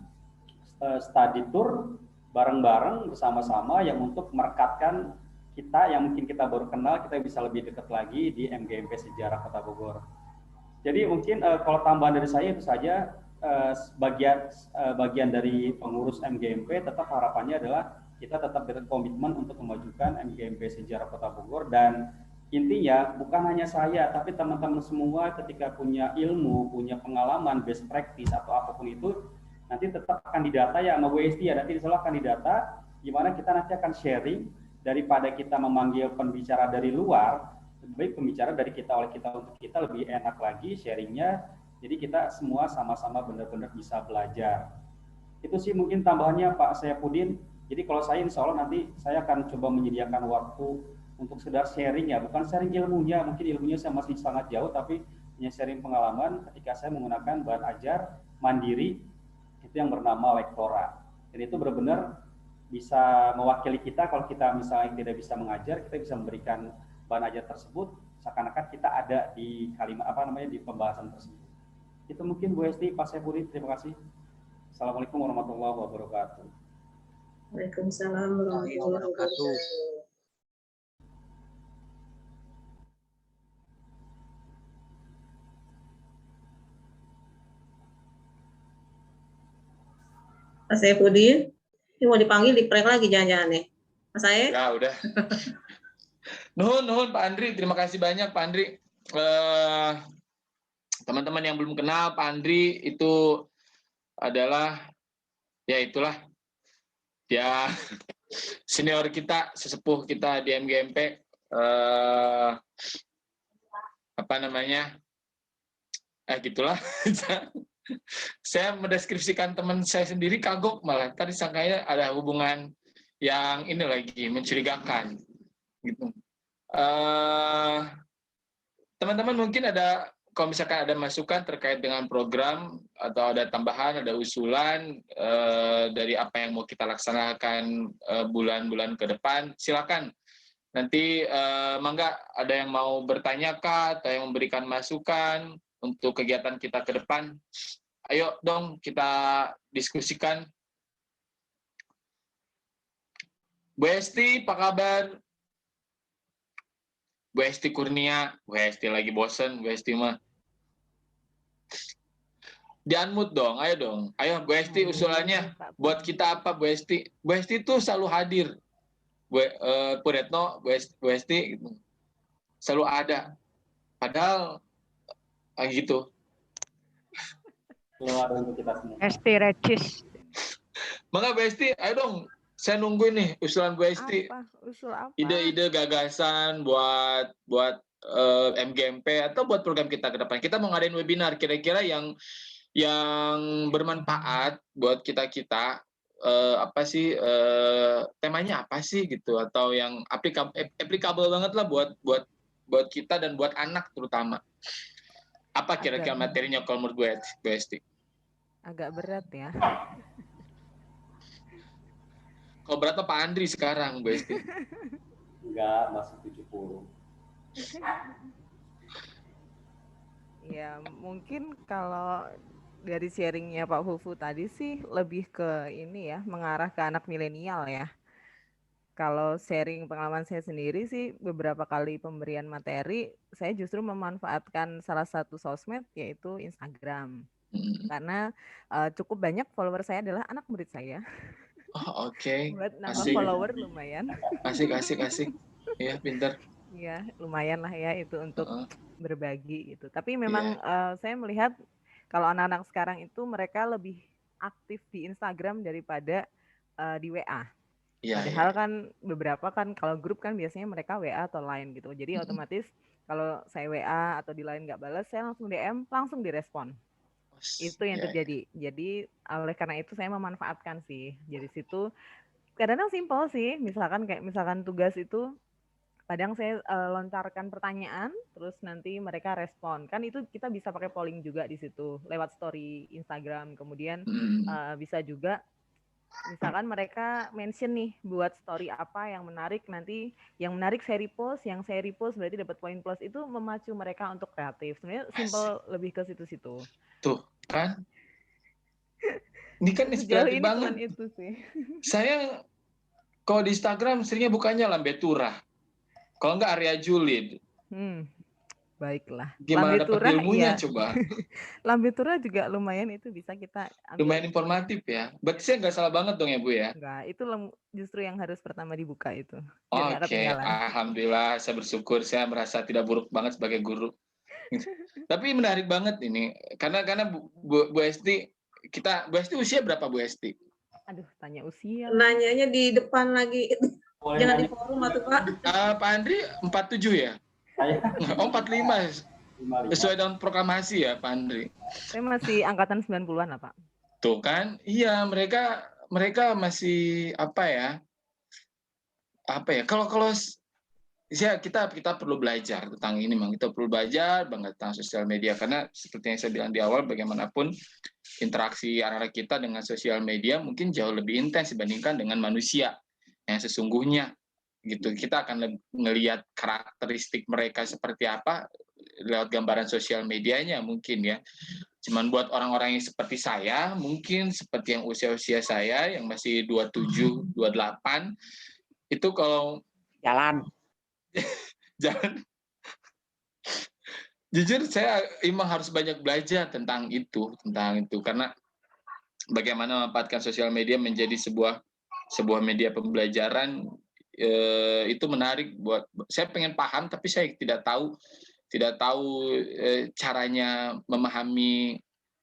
study tour bareng-bareng bersama-sama yang untuk merekatkan kita yang mungkin kita baru kenal, kita bisa lebih dekat lagi di MGMP Sejarah Kota Bogor. Jadi mungkin kalau tambahan dari saya itu saja, bagian dari pengurus MGMP tetap harapannya adalah kita tetap berkomitmen untuk memajukan MGMP Sejarah Kota Bogor, dan intinya bukan hanya saya tapi teman-teman semua ketika punya ilmu, punya pengalaman, best practice atau apapun itu nanti tetap akan didata ya sama WST ya, nanti insya Allah akan didata gimana kita nanti akan sharing, daripada kita memanggil pembicara dari luar, lebih baik pembicara dari kita oleh kita untuk kita lebih enak lagi sharingnya. Jadi kita semua sama-sama benar-benar bisa belajar. Itu sih mungkin tambahannya Pak Saifuddin. Jadi kalau saya insya Allah nanti saya akan coba menyediakan waktu untuk sekedar sharing ya, bukan sharing ilmunya, mungkin ilmunya saya masih sangat jauh, tapi hanya sharing pengalaman ketika saya menggunakan bahan ajar mandiri itu yang bernama Lektora. Dan itu benar-benar bisa mewakili kita kalau kita misalnya tidak bisa mengajar, kita bisa memberikan bahan ajar tersebut seakan-akan kita ada di di pembahasan tersebut. Itu mungkin Bu Hesti, Pak Saifuddin, terima kasih. Assalamualaikum warahmatullahi wabarakatuh. Waalaikumsalam warahmatullahi wabarakatuh. Pak Saifuddin, ini mau dipanggil di prank lagi jangan-jangan nih. Mas Said? Ya udah. Nuhun Pak Andri, terima kasih banyak Pak Andri. teman-teman yang belum kenal Pak Andri itu adalah ya itulah ya senior kita, sesepuh kita di MGMP. Apa namanya? Gitulah. Saya mendeskripsikan teman saya sendiri kagok malah. Tadi sangkanya ada hubungan yang ini lagi mencurigakan. Gitu. Teman-teman mungkin ada, kalau misalkan ada masukan terkait dengan program atau ada tambahan, ada usulan dari apa yang mau kita laksanakan bulan-bulan ke depan, silakan. Nanti mangga ada yang mau bertanya kah atau yang memberikan masukan untuk kegiatan kita ke depan. Ayo dong kita diskusikan. Bu Esti, apa kabar? Bu Esti Kurnia, Bu Esti lagi bosen, Bu Esti mah. Di-unmute dong, ayo dong. Ayo Bu Esti usulannya buat kita apa Bu Esti? Bu Esti tuh selalu hadir. Bu Retno, Bu Esti gitu. Selalu ada. Padahal gitu. Selalu ada untuk kita semua. Esti Recis. Maka Bu Esti, ayo dong. Saya nungguin nih usulan Bu Esti. Usul apa? Ide-ide gagasan buat MGMP atau buat program kita ke depan. Kita mau ngadain webinar kira-kira yang bermanfaat buat kita-kita. Apa sih temanya apa sih gitu, atau yang applicable banget lah buat kita dan buat anak terutama. Apa kira-kira materinya kalau menurut Bu Esti? Agak berat ya. Kalau berapa Pak Andri sekarang, Bu Esti? Enggak, masih 70. Ya, mungkin kalau dari sharingnya Pak Fufu tadi sih lebih ke ini ya, mengarah ke anak milenial ya. Kalau sharing pengalaman saya sendiri sih, beberapa kali pemberian materi, saya justru memanfaatkan salah satu sosmed yaitu Instagram. Karena cukup banyak follower saya adalah anak murid saya. Oh, oke. Buat nambah follower lumayan. Asik. Iya, pintar. Iya, lumayan lah ya itu untuk berbagi gitu. Tapi memang saya melihat kalau anak-anak sekarang itu mereka lebih aktif di Instagram daripada di WA. Padahal kan beberapa kan kalau grup kan biasanya mereka WA atau Line gitu. Jadi otomatis kalau saya WA atau di Line nggak balas, saya langsung DM, langsung direspon. Itu yang terjadi. Jadi oleh karena itu saya memanfaatkan sih. Jadi situ kadang-kadang simpel sih. Misalkan tugas itu kadang saya lontarkan pertanyaan, terus nanti mereka respon. Kan itu kita bisa pakai polling juga di situ lewat story Instagram. Kemudian bisa juga misalkan mereka mention nih buat story apa yang menarik, nanti yang menarik saya repost, yang saya repost berarti dapat poin plus. Itu memacu mereka untuk kreatif. Sebenarnya simpel lebih ke situ-situ. Tuh kan, ini kan inspiratif banget. Itu sih. Saya kalau di Instagram seringnya bukannya Lambe Turah, kalau enggak Arya Julid. Baiklah. Gimana dapat ilmunya coba? Lambe Turah juga lumayan, itu bisa kita ambil. Lumayan informatif ya. Berarti saya nggak salah banget dong ya Bu ya? Enggak, itu justru yang harus pertama dibuka itu. Oke, alhamdulillah saya bersyukur, saya merasa tidak buruk banget sebagai guru. Tapi menarik banget ini, karena Bu Esti, Bu Esti usia berapa Bu Esti? Aduh, tanya usia. Nanyanya di depan lagi. Jangan di forum atau Pak. Pak Andri 47 ya? Oh, 45. Sesuai dengan proklamasi ya Pak Andri. Saya masih angkatan 90-an lah Pak. Tuh kan, iya mereka masih apa ya? Kalau ya kita perlu belajar tentang ini, Mang. Kita perlu belajar banget tentang sosial media, karena seperti yang saya bilang di awal, bagaimanapun interaksi anak-anak kita dengan sosial media mungkin jauh lebih intens dibandingkan dengan manusia yang sesungguhnya gitu. Kita akan ngelihat karakteristik mereka seperti apa lewat gambaran sosial medianya mungkin ya. Cuman buat orang-orang yang seperti saya, mungkin seperti yang usia-usia saya yang masih 27, 28, itu kalau jalan. Jujur saya memang harus banyak belajar tentang itu, karena bagaimana memanfaatkan sosial media menjadi sebuah media pembelajaran, itu menarik buat saya pengen paham, tapi saya tidak tahu tidak tahu caranya memahami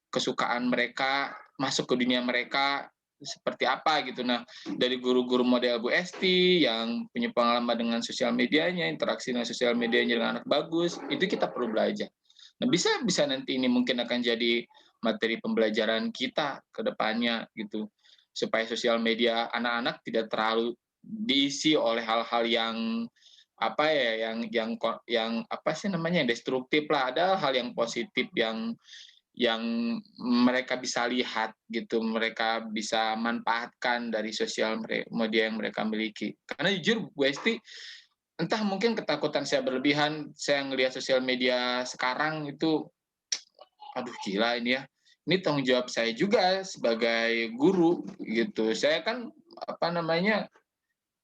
kesukaan mereka, masuk ke dunia mereka seperti apa gitu. Nah, dari guru-guru model Bu Esti yang punya pengalaman dengan sosial medianya, interaksi dengan sosial medianya dengan anak bagus, itu kita perlu belajar. Nah, bisa nanti ini mungkin akan jadi materi pembelajaran kita ke depannya gitu. Supaya sosial media anak-anak tidak terlalu diisi oleh hal-hal yang apa ya, yang apa sih namanya, yang destruktif lah. Ada hal yang positif yang mereka bisa lihat gitu, mereka bisa manfaatkan dari sosial media yang mereka miliki. Karena jujur Bu Esti, entah mungkin ketakutan saya berlebihan, saya ngelihat sosial media sekarang itu, aduh gila ini ya. Ini tanggung jawab saya juga sebagai guru gitu. Saya kan apa namanya,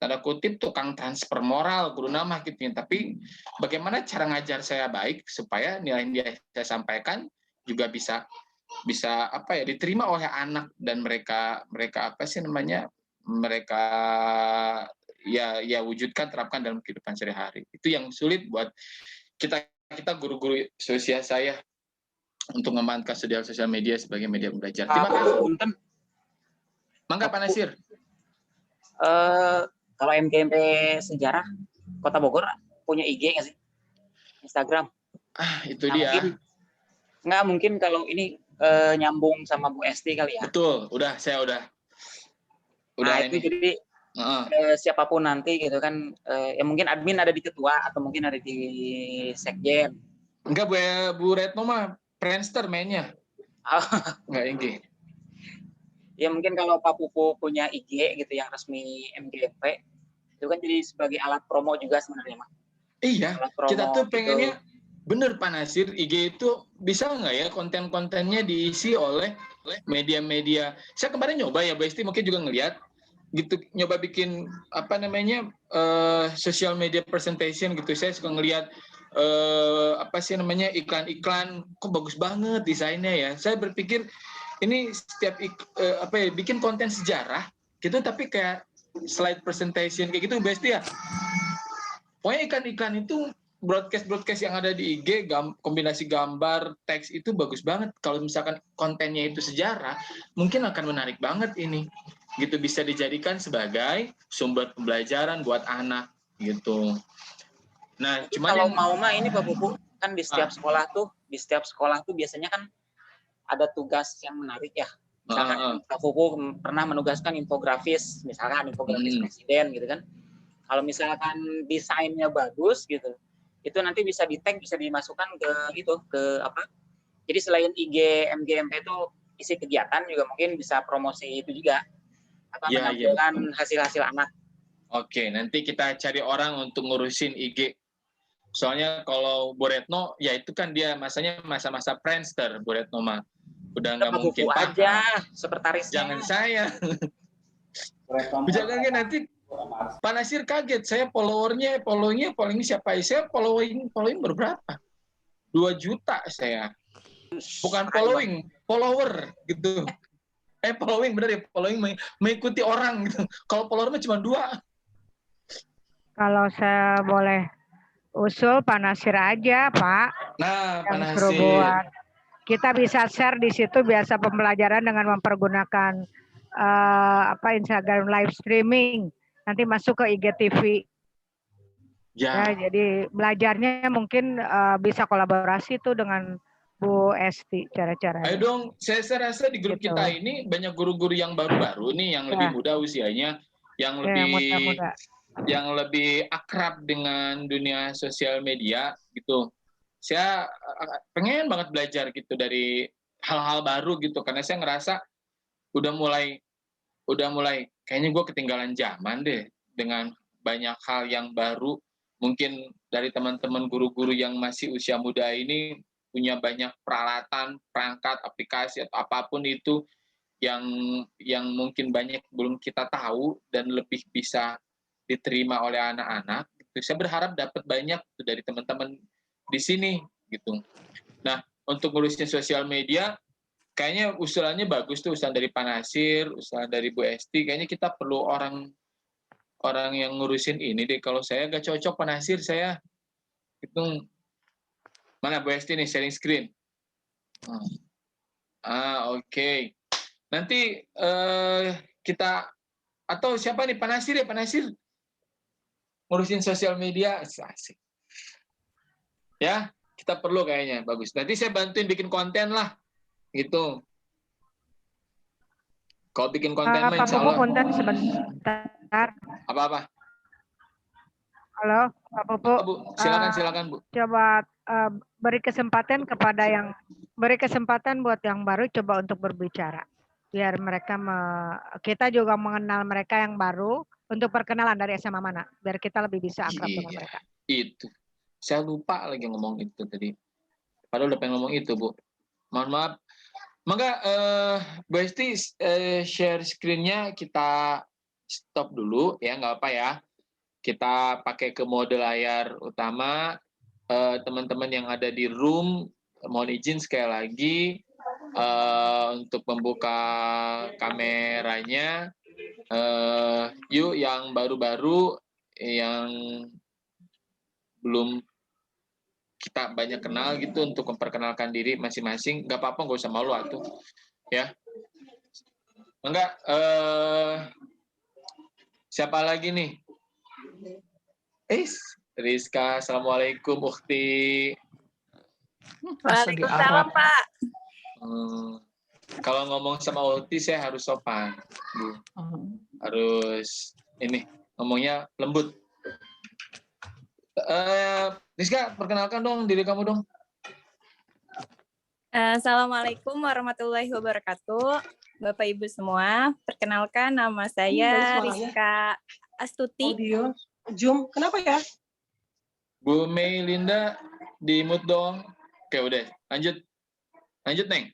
tanda kutip tukang transfer moral guru nama gitu ya. Tapi bagaimana cara ngajar saya baik supaya nilai-nilai saya sampaikan juga bisa apa ya, diterima oleh anak, dan mereka apa sih namanya, mereka ya wujudkan, terapkan dalam kehidupan sehari-hari. Itu yang sulit buat kita guru-guru sosial saya untuk memanfaatkan sosial media sebagai media belajar. Terima kasih. Punten. Mangga Pak Nasir. Kalau MGMP sejarah Kota Bogor punya IG nggak sih? Instagram? Itu dia. Mungkin kalau ini nyambung sama Bu Esti kali ya. Betul, saya udah Nah, ini. itu jadi siapapun nanti gitu kan, ya mungkin admin ada di ketua atau mungkin ada di sekjen. Enggak, Bu Retno mah Friendster mainnya. Enggak IG. Ya mungkin kalau Pak Pupu punya IG gitu yang resmi MGMP, itu kan jadi sebagai alat promo juga sebenarnya, Mas. Iya, kita tuh pengennya bener Pak Nasir, IG itu bisa nggak ya konten-kontennya diisi oleh media-media. Saya kemarin nyoba ya, Bu Esti mungkin juga ngelihat gitu, nyoba bikin apa namanya social media presentation gitu. Saya suka ngelihat apa sih namanya, iklan-iklan, kok bagus banget desainnya ya. Saya berpikir ini setiap apa ya, bikin konten sejarah gitu, tapi kayak slide presentation kayak gitu Bu Esti ya. Pokoknya ikan-ikan itu broadcast yang ada di IG, kombinasi gambar, teks itu bagus banget. Kalau misalkan kontennya itu sejarah, mungkin akan menarik banget ini. Gitu, bisa dijadikan sebagai sumber pembelajaran buat anak gitu. Nah, cuma kalau mau mah ini Pak Pupu, kan di setiap sekolah tuh biasanya kan ada tugas yang menarik ya. Misalkan Pak Pupu pernah menugaskan infografis, misalkan infografis presiden gitu kan. Kalau misalkan desainnya bagus gitu, itu nanti bisa di-tag, bisa dimasukkan ke apa? Jadi selain IG MGMP itu isi kegiatan juga mungkin bisa promosi itu juga, menampilkan hasil-hasil anak. Oke, nanti kita cari orang untuk ngurusin IG. Soalnya kalau Bu Retno, ya itu kan dia masanya masa-masa Friendster, Bu Retno mah. Udah nggak mungkin aja, sekretarisnya. Jangan saya. Jangan nanti Pak Nasir kaget, saya followingnya siapa? Saya following berberapa? 2 juta saya. Bukan follower gitu. Following bener ya, following mengikuti orang gitu. Kalau follower cuma 2. Kalau saya boleh usul Pak Nasir aja, Pak. Nah, Pak Nasir. Buat. Kita bisa share di situ biasa pembelajaran dengan mempergunakan Instagram live streaming. Nanti masuk ke IGTV. Ya, jadi belajarnya mungkin bisa kolaborasi tuh dengan Bu Esti cara-cara. Ayo dong, saya rasa di grup kita ini banyak guru-guru yang baru-baru nih, yang lebih muda usianya, yang lebih akrab dengan dunia sosial media gitu. Saya pengen banget belajar gitu dari hal-hal baru gitu, karena saya ngerasa udah mulai kayaknya gue ketinggalan zaman deh dengan banyak hal yang baru. Mungkin dari teman-teman guru-guru yang masih usia muda ini punya banyak peralatan, perangkat, aplikasi atau apapun itu yang mungkin banyak belum kita tahu dan lebih bisa diterima oleh anak-anak. Saya berharap dapat banyak dari teman-teman di sini gitu. Nah, untuk ngurusin sosial media, kayaknya usulannya bagus tuh, usulan dari Pak Nasir, usulan dari Bu Esti. Kayaknya kita perlu orang yang ngurusin ini deh. Kalau saya nggak cocok Pak Nasir, saya itu Mana Bu Esti nih sharing screen? Oke. Nanti kita atau siapa nih, Pak Nasir ya, Pak Nasir ngurusin sosial media, asik. Ya, kita perlu kayaknya, bagus. Nanti saya bantuin bikin konten lah, gitu. Kalau bikin konten mah insya Allah. Pak Pupu, punten sebentar. Apa-apa? Halo, Pak Pupu. Bu, silakan Bu. Coba beri kesempatan buat yang baru coba untuk berbicara. Biar mereka kita juga mengenal mereka yang baru untuk perkenalan dari SMA mana, biar kita lebih bisa akrab dengan mereka. Itu. Saya lupa lagi ngomong itu tadi. Padahal udah pengen ngomong itu, Bu. Mohon maaf. Maka Bu Esti share screen-nya kita stop dulu ya, nggak apa ya. Kita pakai ke mode layar utama. Teman-teman yang ada di room, mohon izin sekali lagi untuk membuka kameranya. Yuk yang baru-baru, yang belum kita banyak kenal gitu, untuk memperkenalkan diri masing-masing. Nggak apa-apa, nggak usah malu atuh ya. Enggak, siapa lagi nih? Rizka, assalamualaikum Ukti. Waalaikumsalam Pak. Kalau ngomong sama Ukti saya harus sopan, Bu. Harus ini ngomongnya lembut. Rizka, perkenalkan dong diri kamu dong. Assalamualaikum warahmatullahi wabarakatuh. Bapak Ibu semua, perkenalkan nama saya Rizka Astuti. Zoom, kenapa ya? Bu Mei Linda, di mute dong. Oke, udah. Lanjut, Neng.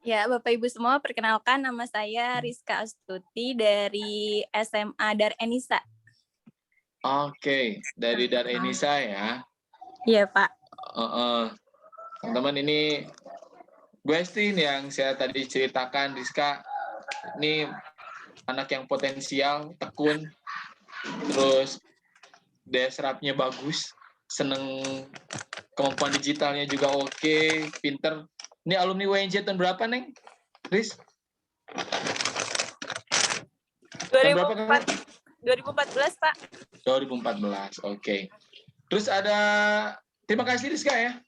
Ya, Bapak Ibu semua, perkenalkan nama saya Rizka Astuti dari SMA Dar Enisa. Oke, dari Dar Enisa ya. Iya, Pak. Teman-teman, ini Bu Esti yang saya tadi ceritakan, Rizka. Ini anak yang potensial, tekun, terus daya serapnya bagus, seneng kemampuan digitalnya juga oke, pinter. Ini alumni WNJ tahun berapa, Neng? Riz? 2014, Pak. 2014, oke. Terus ada, terima kasih Rizka ya.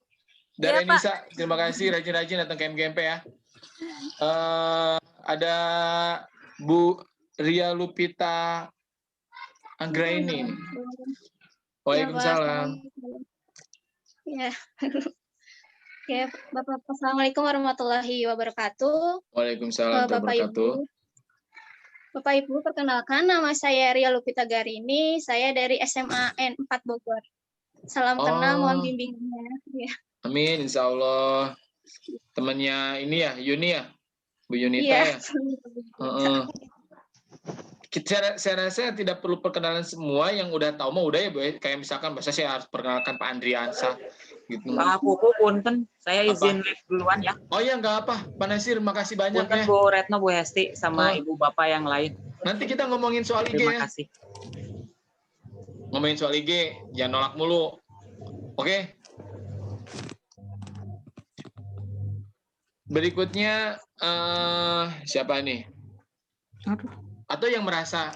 Dari Iya, Nisa, terima kasih rajin-rajin datang ke MGMP ya. Ada Bu Ria Lupita Anggraini. Waalaikumsalam. Ya. Ya, Bapak, Assalamualaikum warahmatullahi wabarakatuh. Waalaikumsalam wabarakatuh. Bapak Ibu, perkenalkan nama saya Ria Lupita Garini, saya dari SMA N4 Bogor. Salam kenal, mohon bimbingannya. Ya. Amin, insya Allah. Temannya ini ya, Yuni ya? Bu Yunita ya? Saya rasa tidak perlu perkenalan semua, yang udah tahu mah udah ya Bu. Kayak misalkan bahasa saya harus perkenalkan Pak Andriansa gitu. Pak Pupu, punten, saya izin live duluan ya. Oh iya, nggak apa. Pak Nasir, makasih banyak punten, ya. Bu Retno, Bu Hesti, sama Ibu Bapak yang lain. Nanti kita ngomongin soal IG Terima ya. kasih. Ngomongin soal IG, jangan nolak mulu. Oke. Berikutnya siapa nih? Atau yang merasa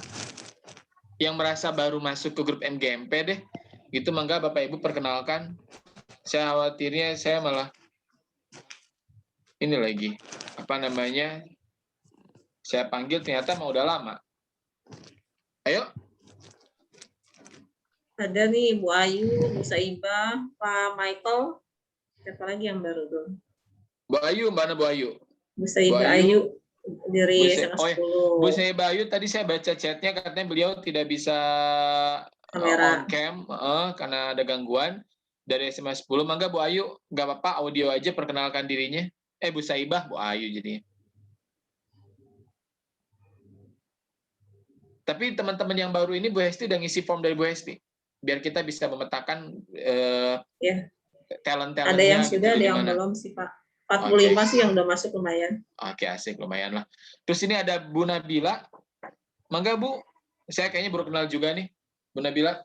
baru masuk ke grup MGMP deh, gitu mangga Bapak Ibu perkenalkan. Saya khawatirnya saya malah ini lagi apa namanya, saya panggil ternyata mau udah lama. Ayo. Ada nih Bu Ayu, Bu Saibah, Pak Michael. Siapa lagi yang baru tuh? Bu Ayu, mana Bu Ayu? Bu Saibah Ayu dari SMA 10. Bu Saibah Ayu, tadi saya baca chatnya katanya beliau tidak bisa kamera on cam karena ada gangguan. Dari SMA 10, mangga Bu Ayu, nggak apa-apa audio aja perkenalkan dirinya. Bu Saibah, Bu Ayu jadinya. Tapi teman-teman yang baru ini Bu Hesti udah ngisi form dari Bu Hesti, biar kita bisa memetakan talent-talentnya. Ada yang sudah, gitu, ada yang belum sih Pak. 45 sih yang udah masuk, lumayan. Oke, asik, lumayan lah. Terus ini ada Bu Nabila. Mangga Bu, saya kayaknya baru kenal juga nih, Bu Nabila.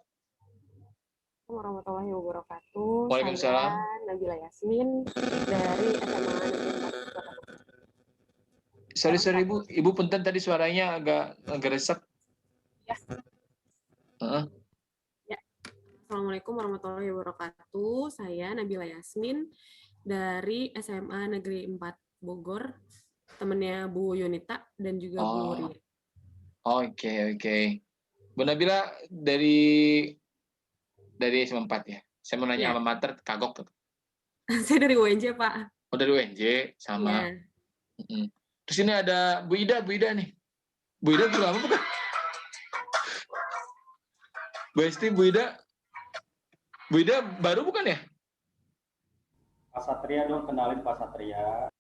Warahmatullahi wabarakatuh. Waalaikumsalam. Saya Nabila Yasmin dari SMA Negeri 4. Sorry Ibu punten tadi suaranya agak resek. Ya. Ya. Assalamualaikum warahmatullahi wabarakatuh. Saya Nabila Yasmin dari SMA Negeri 4 Bogor, temannya Bu Yunita dan juga Bu Ria. Oke. Bu Nabila dari SMA 4 ya. Saya mau nanya alma mater, kagok tuh. Saya dari UNJ, Pak. Oh, dari UNJ, sama. Ya. Terus ini ada Bu Ida nih. Bu Ida udah lama bukan? Bu Esti, Bu Ida baru bukan ya? Pak Satria dong, kenalin Pak Satria.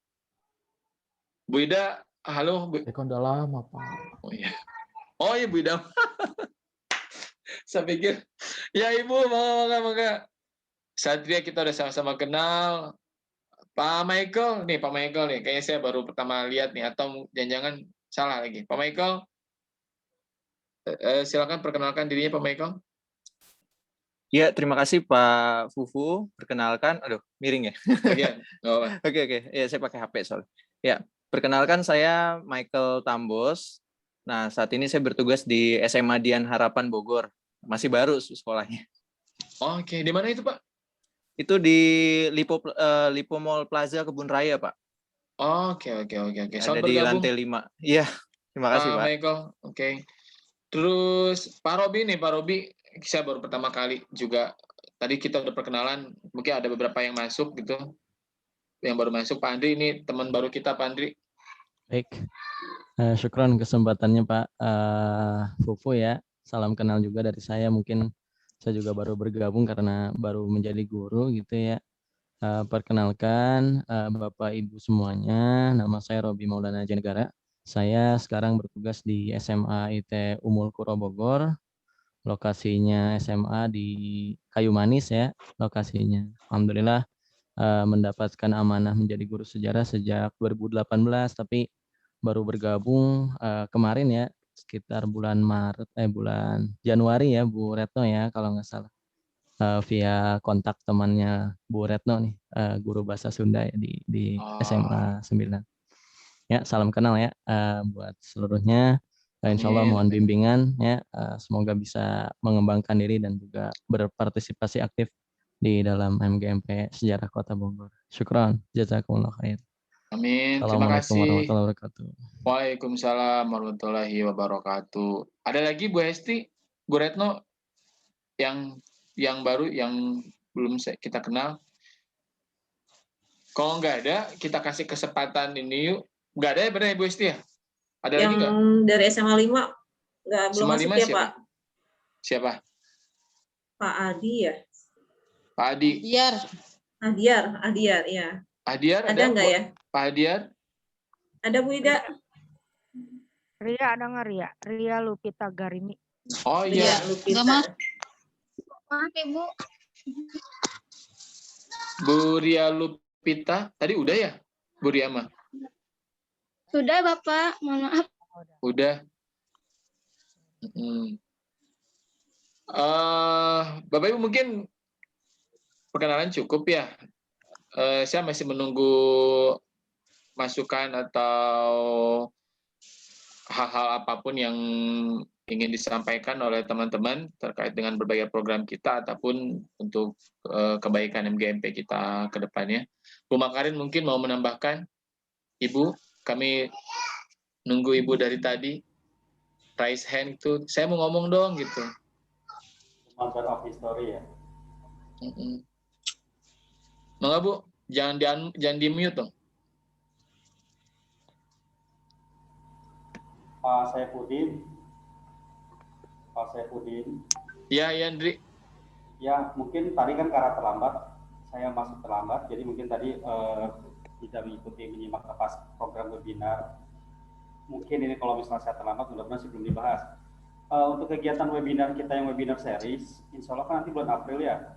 Bu Ida, halo. Kan udah lama, Pak. Oh iya, Bu Ida. Saya pikir, ya Ibu, mongga. Satria kita udah sama-sama kenal. Pak Michael nih, kayaknya saya baru pertama lihat nih, atau jangan-jangan salah lagi. Pak Michael, silakan perkenalkan dirinya Pak Michael. Ya, terima kasih Pak Fufu. Perkenalkan, aduh miring ya. Oke. Ya, saya pakai HP soalnya. Ya, perkenalkan saya Michael Tambos. Nah, saat ini saya bertugas di SMA Dian Harapan Bogor. Masih baru sekolahnya. Oke, di mana itu Pak? Itu di Lipo Mall Plaza Kebun Raya, Pak. Oke. Ada di lantai 5. Iya, terima kasih Pak. Michael, oke. Terus Pak Robi, saya baru pertama kali juga. Tadi kita udah perkenalan, mungkin ada beberapa yang masuk gitu. Yang baru masuk, Pak Andri, ini teman baru kita, Pak Andri. Baik, syukron kesempatannya Pak Fufu ya. Salam kenal juga dari saya, mungkin saya juga baru bergabung karena baru menjadi guru gitu ya. Perkenalkan Bapak Ibu semuanya, nama saya Robi Maulana Janegara. Saya sekarang bertugas di SMA IT Umul Qura Bogor. Lokasinya SMA di Kayu Manis ya, lokasinya. Alhamdulillah mendapatkan amanah menjadi guru sejarah sejak 2018, tapi baru bergabung kemarin ya, sekitar bulan Januari ya Bu Retno ya kalau nggak salah, via kontak temannya Bu Retno nih, guru bahasa Sunda ya di SMA 9. Ya, salam kenal ya buat seluruhnya. Insya Allah mohon bimbingan ya, semoga bisa mengembangkan diri dan juga berpartisipasi aktif di dalam MGMP Sejarah Kota Bogor. Syukron, jazakumullah khair. Amin. Terima kasih. Warahmatullahi wabarakatuh. Waalaikumsalam warahmatullahi wabarakatuh. Ada lagi Bu Hesti, Bu Retno yang baru yang belum kita kenal. Kalau nggak ada, kita kasih kesempatan ini yuk. Nggak ada ya benar ya Bu Hesti ya? Ada yang lagi nggak? Dari SMA 5 belum masuk ya siapa? Pak? Siapa? Pak Adi ya? Pak Adi. Adiar ya. Adiar ada nggak ya? Pak Adiar? Ada Bu Ida? Ria ada nggak Ria? Ria Lupita Garini. Oh iya. Nggak maaf Ibu. Bu Ria Lupita, tadi udah ya? Bu Ria mah? Sudah Bapak, mohon maaf. Udah. Bapak Ibu mungkin perkenalan cukup ya. Saya masih menunggu masukan atau hal-hal apapun yang ingin disampaikan oleh teman-teman terkait dengan berbagai program kita ataupun untuk kebaikan MGMP kita ke depannya. Bu Makarin mungkin mau menambahkan? Ibu, kami nunggu Ibu dari tadi. Raise hand itu, saya mau ngomong dong gitu. Master of History ya. Mangga Bu, jangan di mute dong. Pak Saifuddin. Ya, Andri. Ya, mungkin tadi kan karena terlambat, saya masuk terlambat, jadi mungkin tadi tidak mengikuti menyimak pas program webinar. Mungkin ini kalau misalnya saya terlambat, mudah-mudahan sih belum dibahas. Untuk kegiatan webinar kita yang webinar series, insya Allah kan nanti bulan April ya.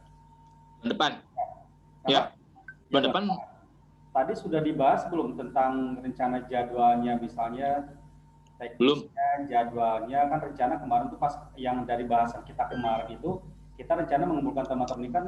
Bulan depan. Ya, bulan depan. Tadi sudah dibahas belum tentang rencana jadwalnya, misalnya teknisnya, jadwalnya kan rencana kemarin tuh pas yang dari bahasan kita kemarin itu kita rencana mengumpulkan teman-teman ini kan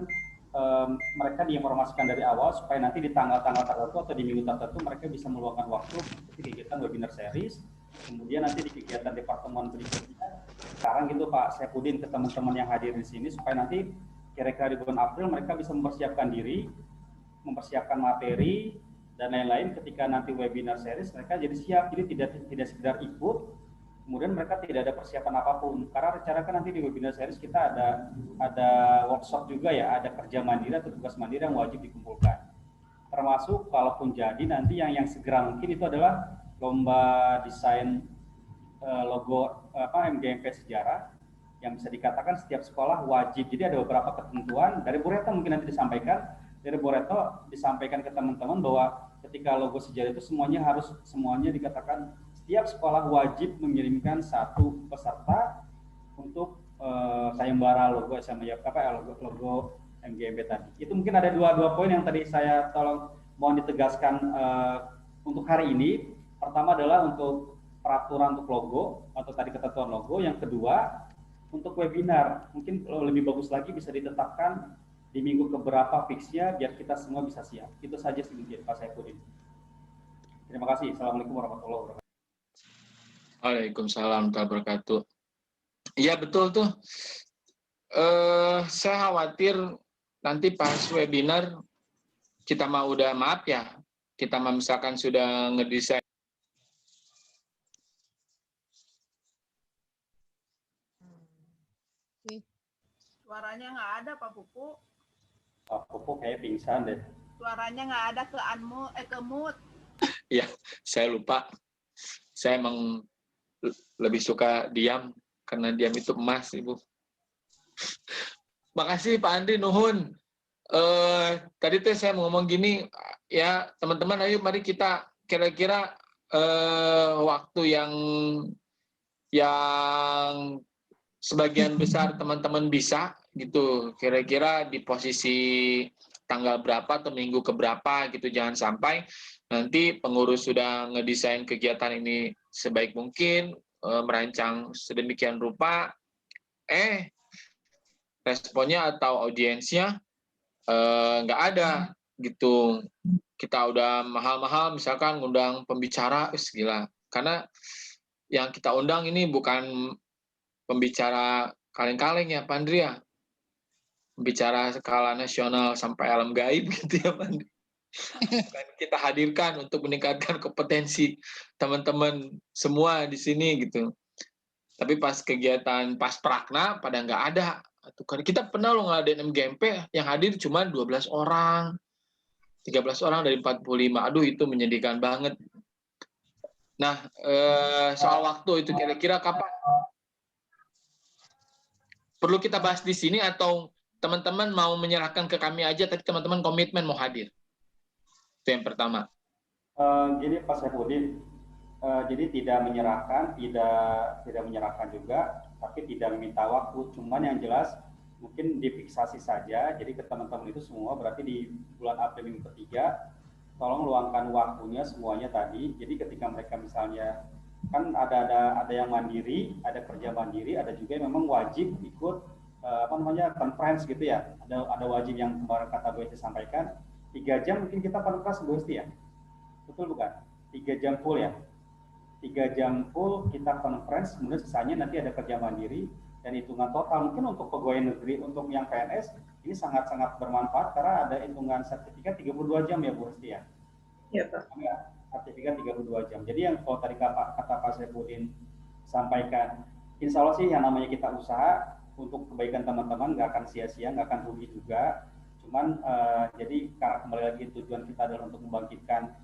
mereka diinformasikan dari awal supaya nanti di tanggal-tanggal tertentu atau di minggu tertentu mereka bisa meluangkan waktu untuk kegiatan webinar series. Kemudian nanti di kegiatan di pertemuan berikutnya, sekarang gitu Pak Saipudin ke teman-teman yang hadir di sini supaya nanti kira-kira di bulan April mereka bisa mempersiapkan diri, mempersiapkan materi dan lain-lain. Ketika nanti webinar series mereka jadi siap, jadi tidak sekedar ikut, kemudian mereka tidak ada persiapan apapun. Karena rencana kan nanti di webinar series kita ada workshop juga ya, ada kerja mandiri atau tugas mandiri yang wajib dikumpulkan. Termasuk kalaupun jadi nanti yang segera mungkin itu adalah lomba desain logo MGMP sejarah yang bisa dikatakan setiap sekolah wajib. Jadi ada beberapa ketentuan dari Bu Retno mungkin nanti disampaikan. Dari Bu Retno disampaikan ke teman-teman bahwa ketika logo sejarah itu semuanya dikatakan setiap sekolah wajib mengirimkan satu peserta untuk sayembara logo logo MGMP tadi. Itu mungkin ada dua poin yang tadi saya mohon ditegaskan untuk hari ini. Pertama adalah untuk peraturan untuk logo atau tadi ketentuan logo. Yang kedua untuk webinar mungkin lebih bagus lagi bisa ditetapkan di minggu keberapa fixnya biar kita semua bisa siap. Itu saja sedikit Pak Saipudin. Terima kasih. Assalamualaikum warahmatullahi wabarakatuh. Waalaikumsalam warahmatullahi wabarakatuh. Iya betul tuh. Saya khawatir nanti pas webinar kita misalkan sudah ngedesain. Suaranya nggak ada Pak Pupu. Pak Pupu kayak pingsan deh. Suaranya nggak ada ke mute. Ya, saya lupa. Saya emang lebih suka diam karena diam itu emas, Ibu. Makasih Pak Andri, nuhun. Tadi tuh saya mau ngomong gini, ya teman-teman, ayo mari kita kira-kira waktu yang sebagian besar teman-teman bisa gitu, kira-kira di posisi tanggal berapa atau minggu keberapa gitu, jangan sampai nanti pengurus sudah ngedesain kegiatan ini sebaik mungkin, merancang sedemikian rupa, responnya atau audiensnya nggak ada gitu. Kita udah mahal-mahal misalkan ngundang pembicara, gila. Karena yang kita undang ini bukan pembicara kaleng-kaleng ya Pak Andri ya. Pembicara skala nasional sampai alam gaib gitu ya Pak Andri. Bukan kita hadirkan untuk meningkatkan kompetensi teman-teman semua di sini gitu. Tapi pas kegiatan pas prakna pada nggak ada. Kita pernah loh ngadain MGMP yang hadir cuma 12 orang. 13 orang dari 45. Aduh itu menyedihkan banget. Nah, soal waktu itu kira-kira kapan? Perlu kita bahas di sini atau teman-teman mau menyerahkan ke kami aja, tapi teman-teman komitmen mau hadir? Itu yang pertama. Jadi Pak Saipudin, jadi tidak menyerahkan juga, tapi tidak meminta waktu. Cuman yang jelas mungkin difiksasi saja. Jadi ke teman-teman itu semua berarti di bulan April minggu ketiga, tolong luangkan waktunya semuanya tadi. Jadi ketika mereka misalnya kan ada yang mandiri, ada kerja mandiri, ada juga yang memang wajib ikut conference gitu ya. Ada wajib yang kemarin kata Bu Esti sampaikan 3 jam mungkin kita conference Bu Esti ya. Betul bukan? 3 jam full ya. 3 jam full kita conference, kemudian sisanya nanti ada kerja mandiri dan hitungan total. Mungkin untuk pegawai negeri, untuk yang PNS ini sangat-sangat bermanfaat karena ada hitungan sertifikat 32 jam ya Bu Esti ya. Iya Pak. Sertifikat 32 jam. Jadi yang kalau tadi kata Pak Saipudin sampaikan, insya Allah sih yang namanya kita usaha untuk kebaikan teman-teman nggak akan sia-sia, nggak akan rugi juga. Cuman jadi karena kembali lagi tujuan kita adalah untuk membangkitkan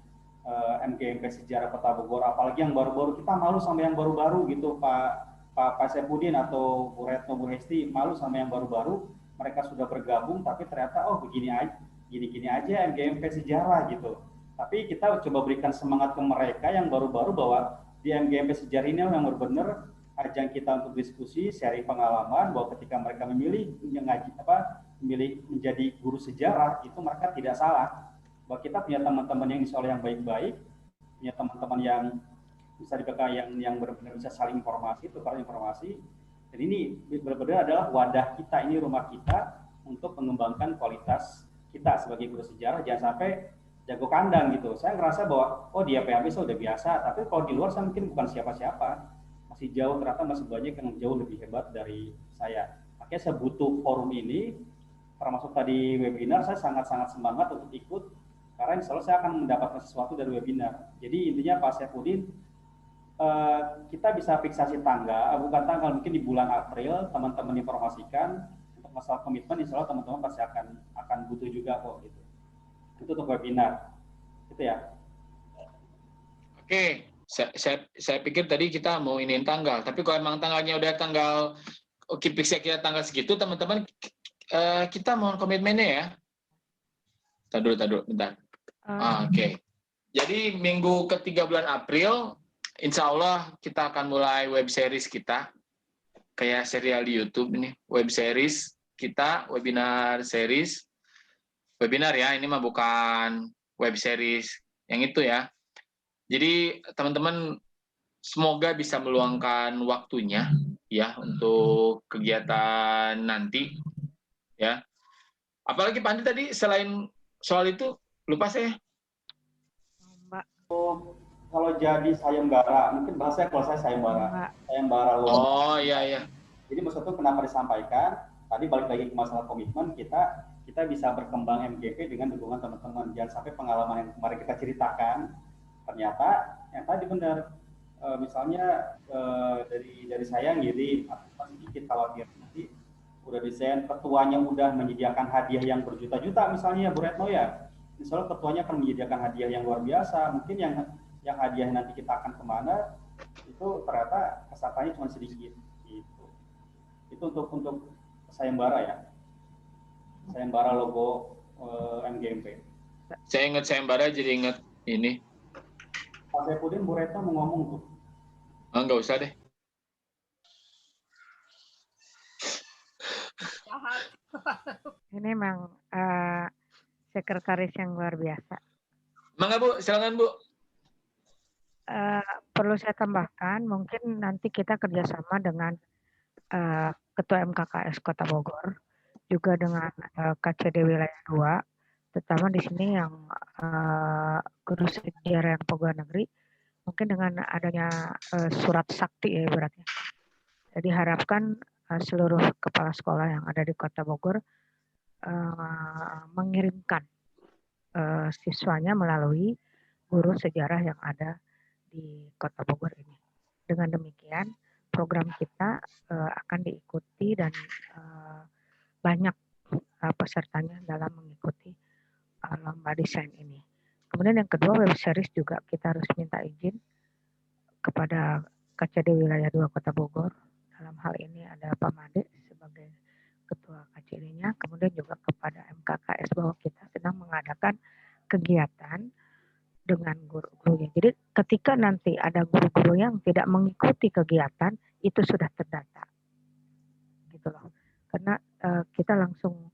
MGMP sejarah Kota Bogor, apalagi yang baru-baru. Kita malu sama yang baru-baru gitu Pak Saipudin atau Bu Retno, Bu Hesti, malu sama yang baru-baru. Mereka sudah bergabung tapi ternyata gini aja MGMP sejarah gitu. Tapi kita coba berikan semangat ke mereka yang baru-baru bahwa di MGMP sejarah ini yang benar-benar ajang kita untuk diskusi, sharing pengalaman, bahwa ketika mereka memilih menjadi guru sejarah itu mereka tidak salah. Bahwa kita punya teman-teman yang insya Allah yang baik-baik, punya teman-teman yang bisa dipakai yang benar-benar bisa saling informasi, tukar informasi, Dan ini benar-benar adalah wadah kita, ini rumah kita untuk mengembangkan kualitas kita sebagai guru sejarah. Jangan sampai jago kandang gitu. Saya ngerasa bahwa oh di APHB saya udah biasa, tapi kalau di luar saya mungkin bukan siapa-siapa. Masih jauh, ternyata masih banyak yang jauh lebih hebat dari saya. Makanya saya butuh forum ini. Termasuk tadi webinar, saya sangat-sangat semangat untuk ikut karena insya Allah saya akan mendapatkan sesuatu dari webinar. Jadi intinya Pak Saifuddin, kita bisa fiksasi tanggal, bukan tanggal, mungkin di bulan April teman-teman informasikan untuk masalah komitmen, insya Allah teman-teman pasti akan butuh juga kok gitu. Itu untuk webinar, gitu ya. Oke, saya pikir tadi kita mau iniin tanggal, tapi kalau emang tanggalnya udah tanggal, oke, fix kita tanggal segitu, teman-teman, kita mohon komitmennya ya. Tadi dulu, bentar. Oke. Jadi minggu ketiga bulan April, insya Allah kita akan mulai web series kita, kayak serial di YouTube ini, web series kita, webinar series, webinar ya, ini mah bukan web series yang itu ya. Jadi teman-teman semoga bisa meluangkan waktunya ya untuk kegiatan nanti ya. Apalagi Pak Andi tadi selain soal itu lupa saya. Kalau jadi sayembara, mungkin bahasanya kalau saya sayembara loh. Oh iya. Jadi maksudnya kenapa disampaikan? Tadi balik lagi ke masalah komitmen, kita bisa berkembang MGP dengan dukungan teman-teman. Jangan sampai pengalaman yang kemarin kita ceritakan, ternyata yang tadi benar. Misalnya dari saya ngirim, sedikit khawatir nanti udah desain, ketuanya udah menyediakan hadiah yang berjuta-juta misalnya Bu Retno ya. Misalnya ketuanya akan menyediakan hadiah yang luar biasa, mungkin yang hadiah nanti kita akan kemana itu ternyata kesatannya cuma sedikit gitu. Itu untuk sayembara ya, sayembara logo MGMP. Saya ingat sayembara jadi ingat ini. Pak Saifuddin, Bu Retno mau ngomong tuh. Nggak usah deh. Ini memang sekretaris yang luar biasa. Mangga Bu, silakan Bu. Perlu saya tambahkan, mungkin nanti kita kerjasama dengan Ketua MKKS Kota Bogor, juga dengan KCD Wilayah 2, terutama di sini yang guru sejarah yang pegawai negeri, mungkin dengan adanya surat sakti ya ibaratnya. Jadi harapkan seluruh kepala sekolah yang ada di Kota Bogor mengirimkan siswanya melalui guru sejarah yang ada di Kota Bogor ini. Dengan demikian, program kita akan diikuti dan banyak pesertanya dalam mengikuti lomba desain ini. Kemudian yang kedua, web series juga kita harus minta izin kepada KCD Wilayah 2 Kota Bogor. Dalam hal ini ada Pak Made sebagai ketua KCD-nya, kemudian juga kepada MKKS bahwa kita sedang mengadakan kegiatan dengan guru-gurunya. Jadi ketika nanti ada guru-guru yang tidak mengikuti kegiatan, itu sudah terdata. Gitu loh. Karena kita langsung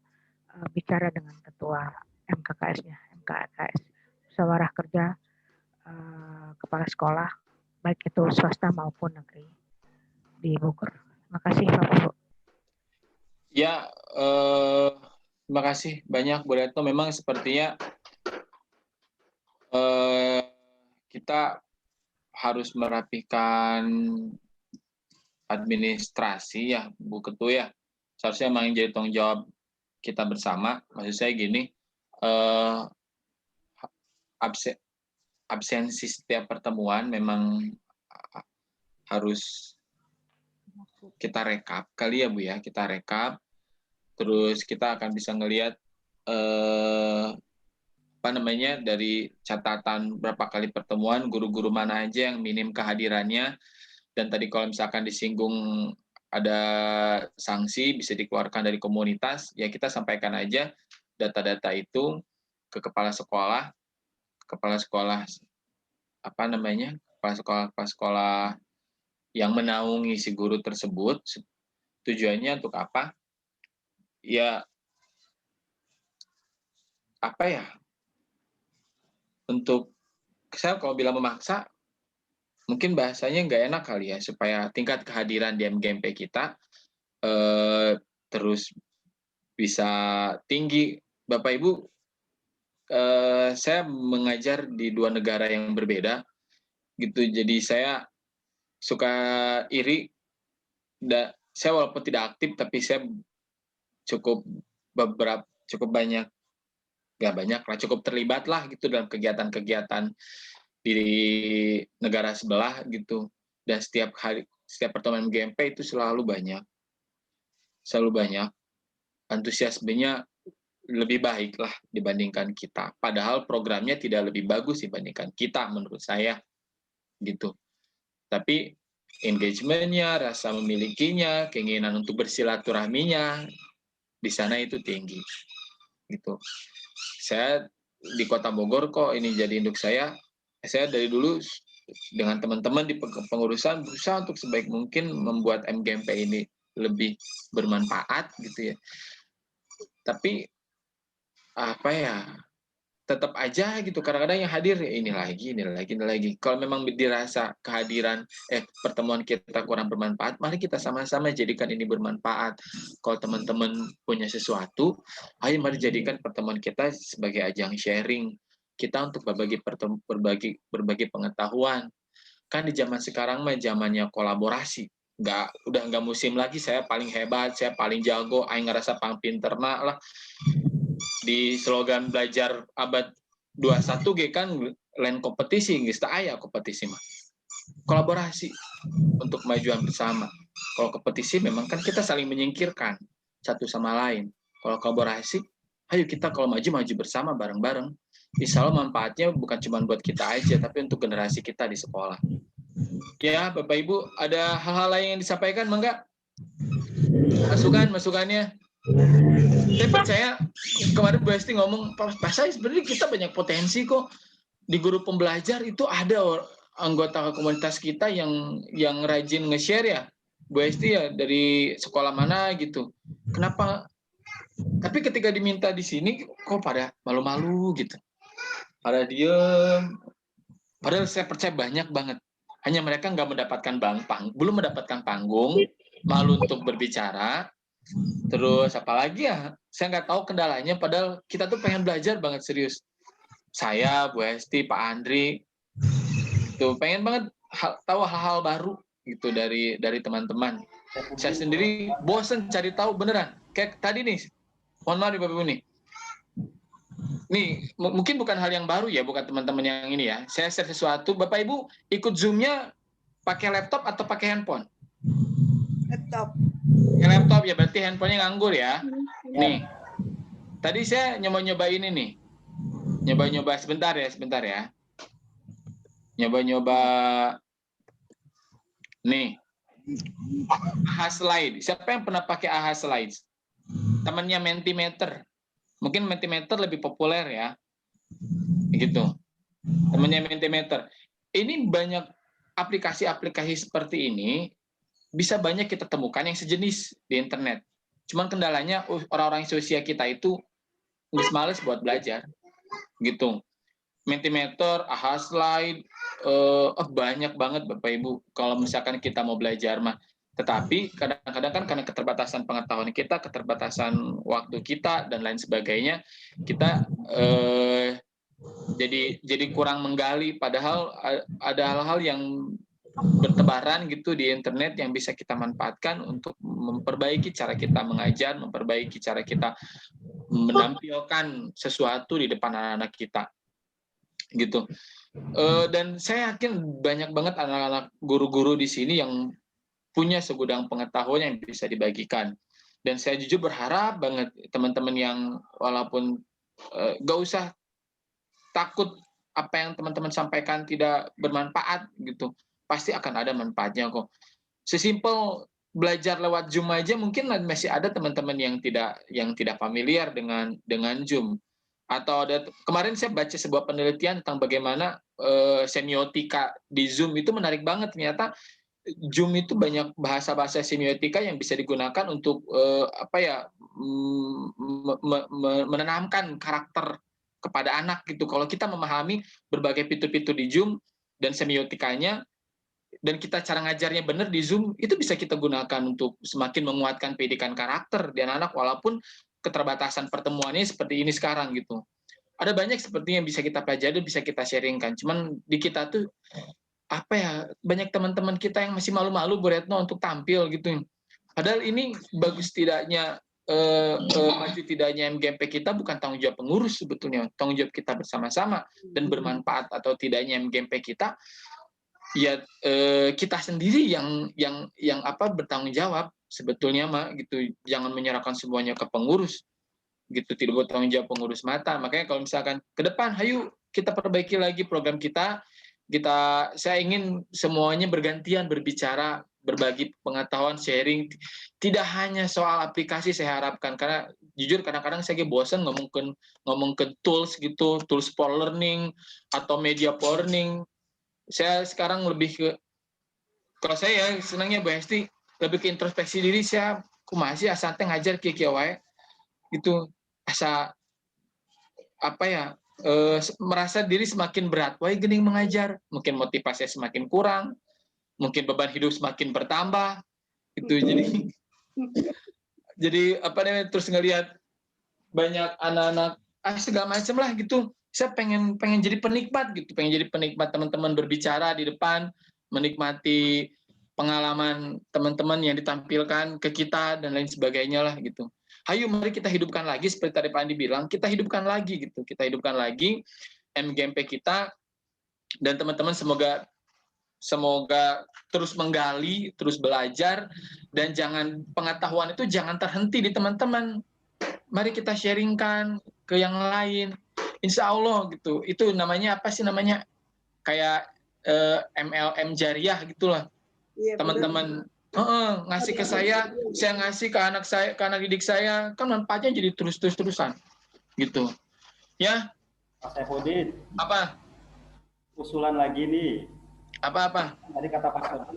bicara dengan ketua MKKS-nya, MKKS, musyawarah kerja kepala sekolah, baik itu swasta maupun negeri di Bogor. Terima kasih Pak Bu. Ya, terima kasih banyak Bu Retno. Memang sepertinya kita harus merapikan administrasi ya Bu Ketua ya. Seharusnya memang jadi tanggung jawab kita bersama. Maksud saya gini, absensi setiap pertemuan memang harus kita rekap kali ya Bu ya, kita rekap. Terus kita akan bisa ngelihat dari catatan berapa kali pertemuan, guru-guru mana aja yang minim kehadirannya, dan tadi kalau misalkan disinggung ada sanksi bisa dikeluarkan dari komunitas, ya kita sampaikan aja data-data itu ke kepala sekolah yang menaungi si guru tersebut. Tujuannya untuk apa? Ya untuk saya kalau bilang memaksa, mungkin bahasanya nggak enak kali ya, supaya tingkat kehadiran di MGMP kita terus bisa tinggi. Bapak Ibu, saya mengajar di 2 negara yang berbeda gitu, jadi saya suka iri. Saya walaupun tidak aktif tapi saya cukup banyak, nggak banyak lah, cukup terlibat lah gitu dalam kegiatan-kegiatan di negara sebelah gitu. Dan setiap pertemuan GMP itu selalu banyak antusiasmenya lebih baik lah dibandingkan kita. Padahal programnya tidak lebih bagus dibandingkan kita menurut saya gitu. Tapi engagement-nya, rasa memilikinya, keinginan untuk bersilaturahminya di sana itu tinggi gitu. Saya di Kota Bogor kok ini jadi induk saya dari dulu dengan teman-teman di pengurusan berusaha untuk sebaik mungkin membuat MGMP ini lebih bermanfaat gitu ya. Tapi tetap aja gitu, kadang-kadang yang hadir ya ini lagi. Kalau memang dirasa kehadiran pertemuan kita kurang bermanfaat, mari kita sama-sama jadikan ini bermanfaat. Kalau teman-teman punya sesuatu, ayo mari jadikan pertemuan kita sebagai ajang sharing kita untuk berbagi pengetahuan. Kan di zaman sekarang mah zamannya kolaborasi. Udah nggak musim lagi saya paling hebat, saya paling jago, aing ngerasa paling pinter lah. Di slogan belajar abad 21 G kan lain kompetisi, nggak aya kompetisi mah. Kolaborasi untuk kemajuan bersama. Kalau kompetisi memang kan kita saling menyingkirkan satu sama lain. Kalau kolaborasi, ayo kita kalau maju bersama bareng-bareng. Insya Allah manfaatnya bukan cuma buat kita aja, tapi untuk generasi kita di sekolah. Ya, Bapak Ibu, ada hal-hal lain yang disampaikan, Mangga? Masukannya? Saya percaya kemarin Bu Esti ngomong, Pak saya sebenarnya kita banyak potensi kok di guru pembelajar itu ada anggota komunitas kita yang rajin nge-share ya, Bu Esti ya dari sekolah mana gitu. Kenapa? Tapi ketika diminta di sini kok pada malu-malu gitu, pada diem. Padahal saya percaya banyak banget. Hanya mereka nggak mendapatkan belum mendapatkan panggung, malu untuk berbicara. Terus apalagi ya, saya nggak tahu kendalanya, padahal kita tuh pengen belajar banget serius. Saya, Bu Esti, Pak Andri, tuh pengen banget tahu hal-hal baru gitu dari teman-teman. Saya sendiri bosen cari tahu beneran. Kayak tadi nih, mohon maaf Bapak Ibu nih. Nih, mungkin bukan hal yang baru ya, bukan teman-teman yang ini ya. Saya share sesuatu, Bapak Ibu ikut Zoom-nya pakai laptop atau pakai handphone? Laptop ya, berarti handphonenya nganggur ya. Nih, tadi saya nyoba ini nih. Nyoba sebentar ya. Nyoba nih. AHA Slide. Siapa yang pernah pakai AHA Slide? Temannya Mentimeter. Mungkin Mentimeter lebih populer ya. Gitu. Temannya Mentimeter. Ini banyak aplikasi-aplikasi seperti ini bisa banyak kita temukan yang sejenis di internet. Cuman kendalanya orang-orang seusia kita itu nggak males buat belajar, gitu. Mentimeter, AHA Slide, banyak banget Bapak Ibu. Kalau misalkan kita mau belajar mah, tetapi kadang-kadang kan karena keterbatasan pengetahuan kita, keterbatasan waktu kita dan lain sebagainya, kita jadi kurang menggali. Padahal ada hal-hal yang bertebaran gitu di internet yang bisa kita manfaatkan untuk memperbaiki cara kita mengajar, memperbaiki cara kita menampilkan sesuatu di depan anak-anak kita, gitu. Dan saya yakin banyak banget anak-anak guru-guru di sini yang punya segudang pengetahuan yang bisa dibagikan. Dan saya jujur berharap banget teman-teman yang walaupun gak usah takut apa yang teman-teman sampaikan tidak bermanfaat gitu. Pasti akan ada manfaatnya kok. Sesimpel belajar lewat Zoom aja mungkin masih ada teman-teman yang tidak familiar dengan Zoom. Atau kemarin saya baca sebuah penelitian tentang bagaimana semiotika di Zoom itu menarik banget. Ternyata Zoom itu banyak bahasa-bahasa semiotika yang bisa digunakan untuk menanamkan karakter kepada anak gitu. Kalau kita memahami berbagai fitur-fitur di Zoom dan semiotikanya, dan kita cara ngajarnya benar di Zoom, itu bisa kita gunakan untuk semakin menguatkan pendidikan karakter di anak-anak walaupun keterbatasan pertemuannya seperti ini sekarang gitu. Ada banyak sepertinya yang bisa kita pelajari, bisa kita sharingkan. Cuman di kita tuh apa ya, banyak teman-teman kita yang masih malu-malu Bu Retno untuk tampil gitu. Padahal ini bagus tidaknya maju tidaknya MGMP kita bukan tanggung jawab pengurus sebetulnya, tanggung jawab kita bersama-sama, dan bermanfaat atau tidaknya MGMP kita ya kita sendiri yang apa bertanggung jawab sebetulnya mah gitu. Jangan menyerahkan semuanya ke pengurus gitu, tidak bertanggung jawab pengurus mata. Makanya kalau misalkan ke depan ayo kita perbaiki lagi program kita, saya ingin semuanya bergantian berbicara, berbagi pengetahuan, sharing, tidak hanya soal aplikasi saya harapkan, karena jujur kadang-kadang saya bosan ngomong ke tools gitu, tools for learning atau media for learning. Saya sekarang lebih ke, kalau saya senangnya Bu Hesti lebih ke introspeksi diri. Saya masih asa teh ngajar kieu wae gitu, asa apa ya, merasa diri semakin berat wae geuning mengajar, mungkin motivasi semakin kurang, mungkin beban hidup semakin bertambah itu. Jadi apa namanya, terus ngelihat banyak anak-anak segala macam lah gitu. Saya pengen jadi penikmat gitu, pengen jadi penikmat teman-teman berbicara di depan, menikmati pengalaman teman-teman yang ditampilkan ke kita dan lain sebagainya lah gitu. Ayo mari kita hidupkan lagi seperti tadi Pak Andi bilang, kita hidupkan lagi gitu, kita hidupkan lagi MGMP kita, dan teman-teman semoga terus menggali, terus belajar, dan jangan, pengetahuan itu jangan terhenti di teman-teman. Mari kita sharingkan ke yang lain. Insya Allah gitu. Itu namanya apa sih namanya? Kayak MLM jariah gitulah. Iya, teman-teman ngasih ke saya ngasih ke anak saya, ke anak didik saya, kan manfaatnya jadi terus-terusan gitu. Ya. Pak Saifudin. Apa? Usulan lagi nih. Apa? Tadi kata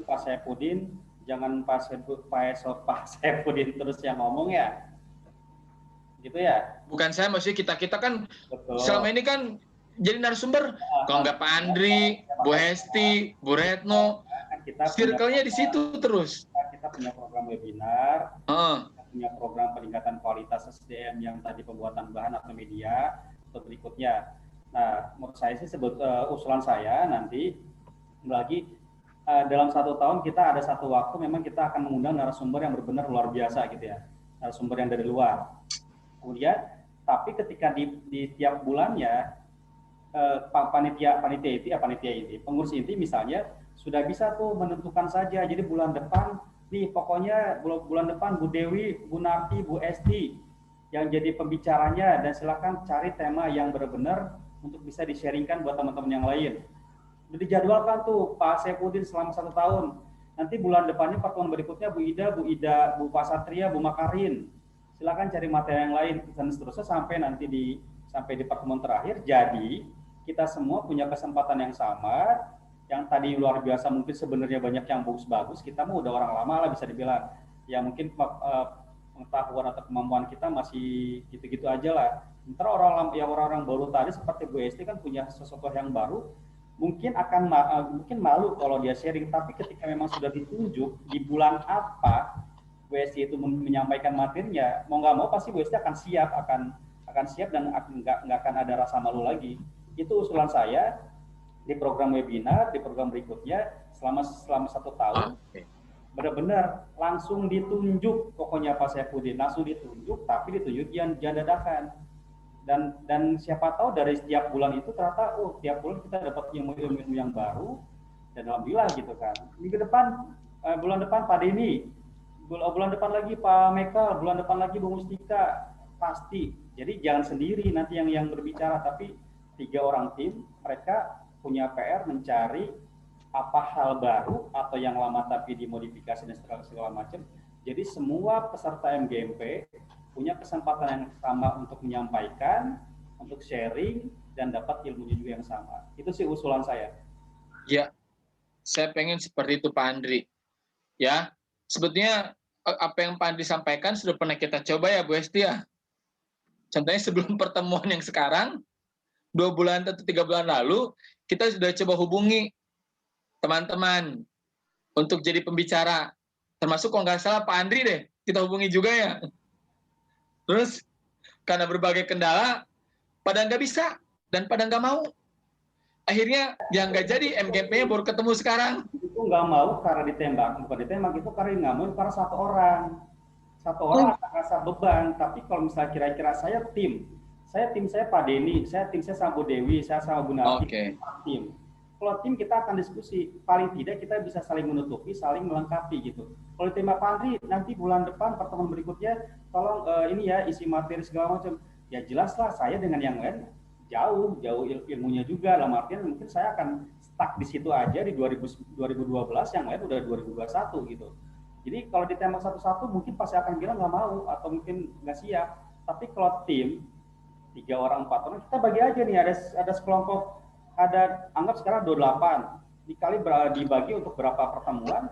Pak Saifudin, jangan Pak Saifudin terus yang ngomong ya. Gitu ya? Bukan saya, maksudnya kita kan betul. Selama ini kan jadi narasumber, kalau nggak Pak Andri, Bu Hesti, Bu Retno, circle-nya di situ terus. Kita punya program webinar, kita punya program peningkatan kualitas SDM yang tadi pembuatan bahan atau media, untuk berikutnya. Nah, menurut saya sih usulan saya nanti lagi dalam 1 tahun kita ada satu waktu memang kita akan mengundang narasumber yang benar-benar luar biasa gitu ya, narasumber yang dari luar. Kemudian, tapi ketika di tiap bulannya panitia inti, pengurus inti misalnya sudah bisa tuh menentukan saja. Jadi bulan depan nih pokoknya bulan depan Bu Dewi, Bu Narti, Bu Esti yang jadi pembicaranya, dan silakan cari tema yang benar-benar untuk bisa di-sharingkan buat teman-teman yang lain. Udah dijadwalkan tuh Pak Saifudin selama 1 tahun. Nanti bulan depannya pertemuan berikutnya Bu Ida, Bu Pasatria, Bu Makarin. Silakan cari materi yang lain dan seterusnya sampai nanti sampai di pertemuan terakhir. Jadi kita semua punya kesempatan yang sama. Yang tadi luar biasa mungkin sebenarnya banyak yang bagus-bagus, kita mau udah orang lama lah bisa dibilang. Ya mungkin pengetahuan atau kemampuan kita masih gitu-gitu aja lah. Ntar orang-orang baru tadi seperti Bu Esti kan punya sesuatu yang baru, mungkin akan mungkin malu kalau dia sharing, tapi ketika memang sudah ditunjuk di bulan apa Bu Esti itu menyampaikan materinya, mau nggak mau pasti Bu Esti akan siap dan nggak akan ada rasa malu lagi. Itu usulan saya di program webinar, di program berikutnya selama 1 tahun. Benar-benar langsung ditunjuk, pokoknya Pak Saifudin langsung ditunjuk, tapi ditunjuk jangan dadakan. Dan siapa tahu dari setiap bulan itu ternyata tiap bulan kita dapat ilmu-ilmu yang baru, dan alhamdulillah gitu kan. Minggu depan, bulan depan Pak Denny, bulan depan lagi Pak Meka, bulan depan lagi Bu Mustika, pasti. Jadi jangan sendiri nanti yang berbicara, tapi 3 orang tim, mereka punya PR mencari apa hal baru atau yang lama tapi dimodifikasi dan segala macam. Jadi semua peserta MGMP punya kesempatan yang sama untuk menyampaikan, untuk sharing, dan dapat ilmunya juga yang sama. Itu sih usulan saya. Ya, saya pengen seperti itu Pak Andri. Ya, sebetulnya apa yang Pak Andri sampaikan sudah pernah kita coba ya Bu Esti ya. Contohnya sebelum pertemuan yang sekarang, 2 bulan atau 3 bulan lalu, kita sudah coba hubungi teman-teman untuk jadi pembicara. Termasuk kalau nggak salah Pak Andri deh, kita hubungi juga ya. Terus karena berbagai kendala, pada nggak bisa dan pada nggak mau. Akhirnya yang nggak jadi MGMP-nya baru ketemu sekarang. Itu nggak mau karena ditembak, bukan ditembak itu karena nggak mau karena satu orang akan rasa beban. Tapi kalau misalnya kira-kira saya tim saya Pak Denny, saya sama Bu Dewi, saya sama Bu Nati, tim. Kalau tim kita akan diskusi, paling tidak kita bisa saling menutupi, saling melengkapi gitu. Kalau tema Pak Andri, nanti bulan depan pertemuan berikutnya, tolong ini ya isi materi segala macam. Ya jelaslah saya dengan yang lain jauh ilmunya juga. Dalam artian mungkin saya akan stuck di situ aja di 2012, yang lain udah 2021 gitu. Jadi kalau ditembak satu-satu mungkin pasti akan bilang nggak mau atau mungkin nggak siap. Tapi kalau tim 3 orang 4 orang kita bagi aja nih, ada sekelompok, ada anggap sekarang 28 dibagi untuk berapa pertemuan,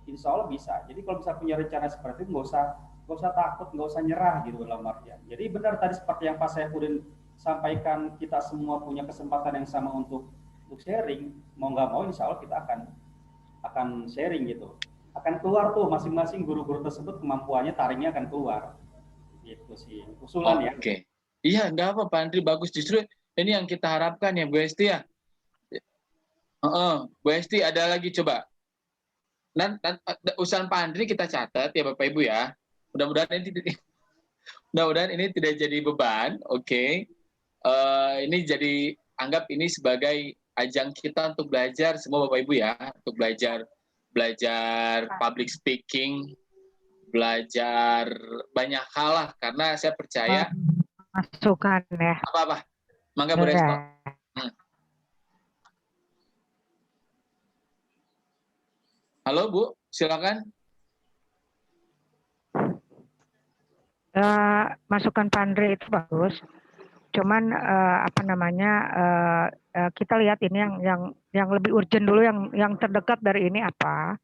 insya Allah bisa. Jadi kalau bisa punya rencana seperti itu nggak usah takut, nggak usah nyerah gitu dalam artian. Jadi benar tadi seperti yang Pak Saifuddin sampaikan, kita semua punya kesempatan yang sama untuk sharing, mau nggak mau insya Allah kita akan sharing gitu, akan keluar tuh masing-masing guru-guru tersebut kemampuannya, taringnya akan keluar gitu sih usulan ya. Oke. Iya, enggak apa Pak Andri, bagus. Justru ini yang kita harapkan ya Bu Esti ya. Bu Esti ada lagi coba. Usulan Pak Andri kita catat ya Bapak Ibu ya. Mudah-mudahan ini tidak jadi beban. Oke. Ini jadi, anggap ini sebagai ajang kita untuk belajar semua Bapak Ibu ya, untuk belajar public speaking, belajar banyak hal lah, karena saya percaya masukan ya. Apa? Mangga Bu Resto. Halo Bu, silakan. Masukan Pak Andre itu bagus. Cuman kita lihat ini yang lebih urgent dulu, yang terdekat dari ini apa.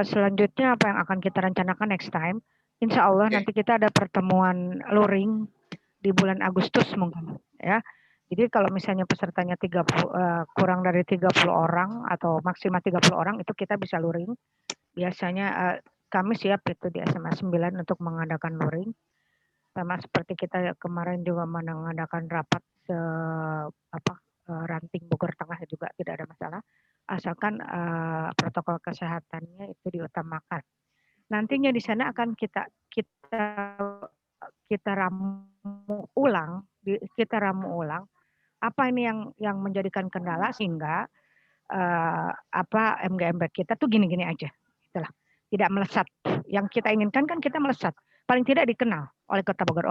Selanjutnya apa yang akan kita rencanakan next time. Insya Allah nanti kita ada pertemuan luring di bulan Agustus mungkin ya. Jadi kalau misalnya pesertanya kurang dari 30 orang atau maksimal 30 orang itu kita bisa luring. Biasanya kami siap itu di SMA 9 untuk mengadakan luring. Sama seperti kita kemarin juga mengadakan rapat ranting Bogor Tengah juga tidak ada masalah. Asalkan protokol kesehatannya itu diutamakan. Nantinya di sana akan kita ramu ulang apa ini yang menjadikan kendala sehingga MGMP kita tuh gini-gini aja, itulah, tidak melesat. Yang kita inginkan kan kita melesat, paling tidak dikenal oleh Kota Bogor.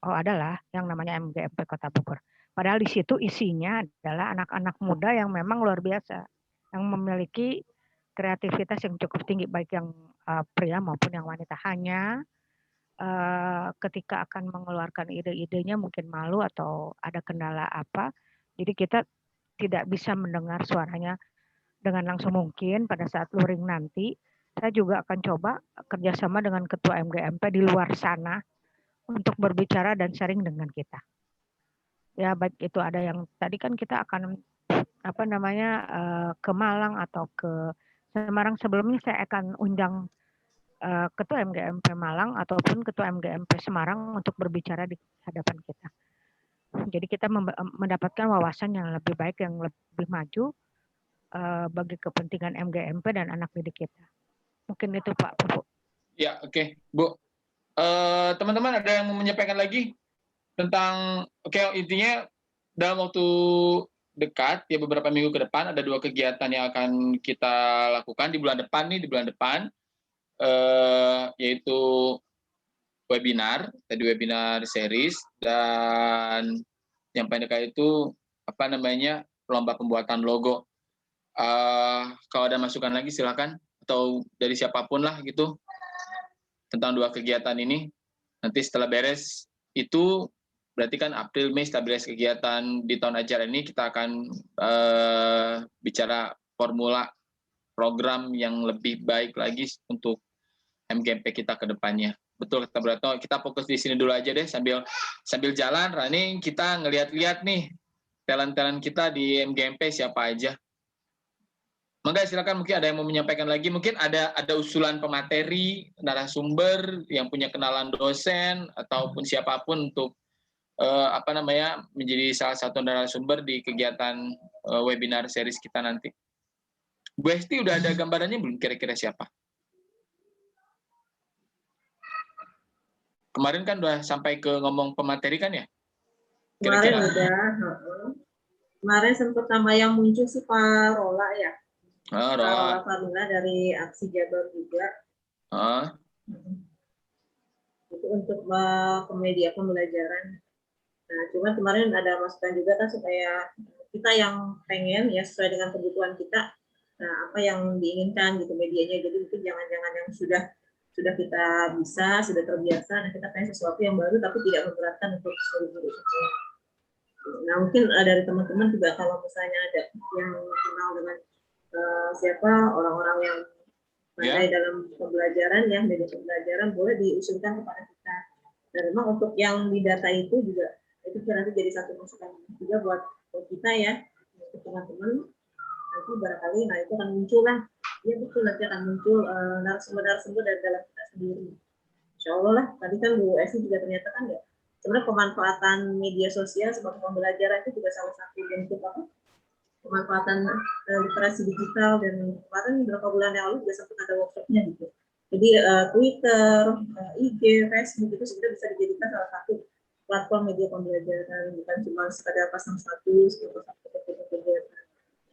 Adalah yang namanya MGMP Kota Bogor. Padahal di situ isinya adalah anak-anak muda yang memang luar biasa, yang memiliki kreativitas yang cukup tinggi, baik yang pria maupun yang wanita. Hanya ketika akan mengeluarkan ide-idenya mungkin malu atau ada kendala apa, jadi kita tidak bisa mendengar suaranya dengan langsung. Mungkin pada saat luring nanti saya juga akan coba kerjasama dengan Ketua MGMP di luar sana untuk berbicara dan sharing dengan kita. Ya baik itu ada yang tadi kan kita akan ke Malang atau ke Semarang. Sebelumnya saya akan undang Ketua MGMP Malang ataupun Ketua MGMP Semarang untuk berbicara di hadapan kita. Jadi kita mendapatkan wawasan yang lebih baik, yang lebih maju bagi kepentingan MGMP dan anak didik kita. Mungkin itu Pak Pupu. Ya, oke. Bu. Teman-teman ada yang mau menyampaikan lagi tentang, intinya dalam waktu dekat ya, beberapa minggu ke depan ada 2 kegiatan yang akan kita lakukan di bulan depan, yaitu webinar series, dan yang paling dekat itu lomba pembuatan logo. Kalau ada masukan lagi silakan, atau dari siapapun lah gitu tentang 2 kegiatan ini. Nanti setelah beres itu berarti kan April Mei, setelah beres kegiatan di tahun ajaran ini kita akan bicara formula program yang lebih baik lagi untuk MGMP kita ke depannya. Betul kata Bratno, kita fokus di sini dulu aja deh, sambil jalan running kita ngelihat-lihat nih talent-talent kita di MGMP siapa aja. Mangga silakan, mungkin ada yang mau menyampaikan lagi, mungkin ada usulan pemateri, narasumber yang punya kenalan dosen ataupun siapapun untuk menjadi salah satu narasumber di kegiatan webinar series kita nanti. Bu Esti udah ada gambarannya belum kira-kira siapa? Kemarin kan udah sampai ke ngomong pemateri kan ya? Kemarin Kira-kira. udah. Kemarin sempat nama yang muncul sih Pak Rola ya. Rola Famila dari Aksi Jabar juga. Itu untuk media pembelajaran. Nah, cuma kemarin ada masukan juga kan supaya kita yang pengen ya sesuai dengan kebutuhan kita, nah apa yang diinginkan gitu medianya. Jadi mungkin jangan-jangan yang sudah kita bisa, sudah terbiasa, nah kita pengen sesuatu yang baru tapi tidak memberatkan untuk guru-guru semua. Nah mungkin dari teman-teman juga kalau misalnya ada yang kenal dengan siapa orang-orang yang pandai dalam pembelajaran ya, media pembelajaran, boleh diusulkan kepada kita. Dan memang untuk yang di data itu juga itu nanti jadi satu masukan juga buat kita ya, untuk teman-teman. Nanti barangkali nah itu akan muncul lah, ya betul, nanti akan muncul narasumber dari dalam kita sendiri. Insya Allah lah. Tadi kan Bu Esi juga ternyata kan ya, sebenarnya pemanfaatan media sosial sebagai pembelajaran itu juga salah satu bentuk pemanfaatan literasi digital. Dan kemarin beberapa bulan yang lalu juga sempat ada workshopnya gitu. Jadi Twitter, IG, Facebook itu sebenarnya bisa dijadikan salah satu platform media pembelajaran, bukan cuma sekadar pasang status atau kegiatan.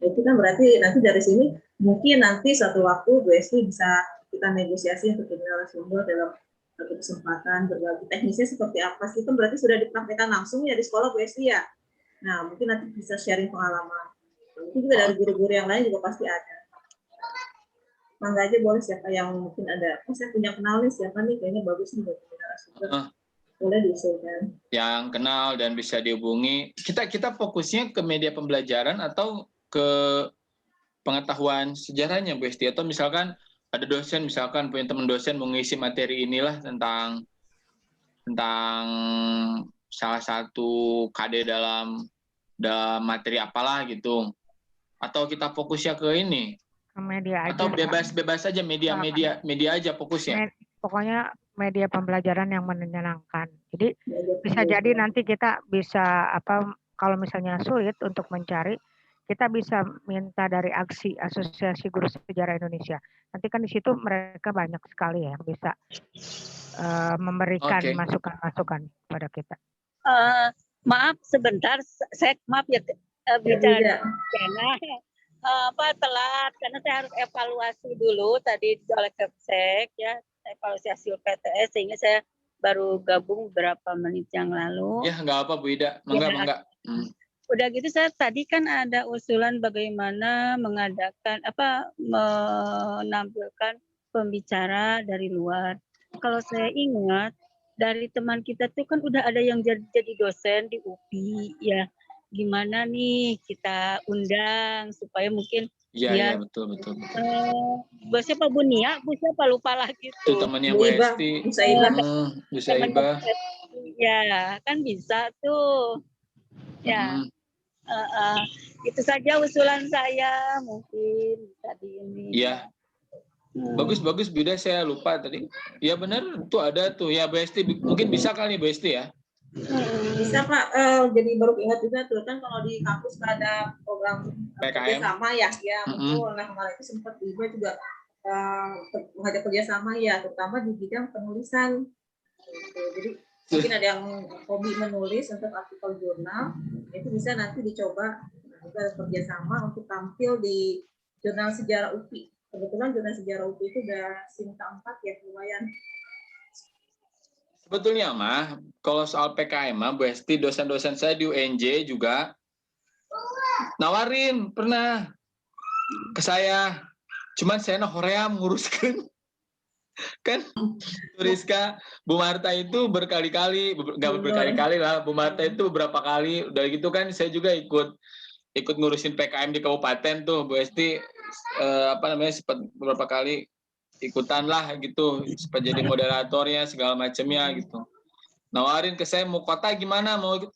Itu kan berarti nanti dari sini mungkin nanti suatu waktu Bu Esti bisa kita negosiasi untuk narasumber dalam satu kesempatan berbagi teknisnya seperti apa sih, kan berarti sudah dipraktekkan langsung ya di sekolah Bu Esti ya. Nah mungkin nanti bisa sharing pengalaman. Mungkin juga dari guru-guru yang lain juga pasti ada. Mangga aja boleh, siapa yang mungkin ada, saya punya kenal nih siapa nih kayaknya bagus nih buat narasumber. Boleh diusulkan. Yang kenal dan bisa dihubungi. Kita fokusnya ke media pembelajaran atau ke pengetahuan sejarahnya Bu Esti, atau misalkan ada dosen, misalkan punya teman dosen mengisi materi inilah tentang salah satu KD dalam materi apalah gitu. Atau kita fokusnya ke ini? Ke media aja. Atau bebas aja media aja fokusnya. Pokoknya media pembelajaran yang menyenangkan. Jadi bisa jadi nanti kita bisa kalau misalnya sulit untuk mencari, kita bisa minta dari AGSI, Asosiasi Guru Sejarah Indonesia. Nanti kan di situ mereka banyak sekali ya yang bisa memberikan masukan-masukan pada kita. Maaf sebentar, saya maaf ya bicara telat karena saya harus evaluasi dulu tadi oleh Kepsek ya, evaluasi hasil PTS sehingga saya baru gabung beberapa menit yang lalu. Ya nggak apa Bu Ida, mangga. Udah gitu saya tadi kan ada usulan bagaimana menampilkan pembicara dari luar. Kalau saya ingat dari teman kita tuh kan udah ada yang jadi dosen di UPI ya. Gimana nih kita undang supaya mungkin Iya, betul. Bu siapa Bu Nia, Bu siapa lupa lagi tuh. Itu temannya Bu Esti. Bu Saibah. Ya, kan bisa tuh. Ya. Itu saja usulan saya mungkin tadi ini. Iya. Bagus Bu Ida, saya lupa tadi. Ya benar, tuh ada tuh. Ya Bu Esti, mungkin bisa kali Bu Esti ya. Bisa Pak, jadi baru ingat juga tuh kan kalau di kampus ada program kerjasama ya, betul. Nah kemarin itu sempat juga mengajak kerjasama ya, terutama di bidang penulisan. Jadi mungkin ada yang hobi menulis untuk artikel jurnal, itu bisa nanti dicoba kita kerjasama untuk tampil di jurnal sejarah UPI. Kebetulan jurnal sejarah UPI itu udah SIM keempat ya, lumayan. Sebetulnya mah, kalau soal PKM mah, Bu Esti, dosen-dosen saya di UNJ juga nawarin pernah ke saya. Cuman saya hoream nguruskan. Kan Rizka, Bu Marta itu berkali-kali, nggak berkali-kali lah, Bu Marta itu berapa kali, udah gitu kan saya juga ikut ngurusin PKM di kabupaten tuh, Bu Esti, sempat beberapa kali ikutan lah gitu, supaya jadi moderatornya segala macamnya gitu. Nawarin ke saya mau kota gimana, mau gitu.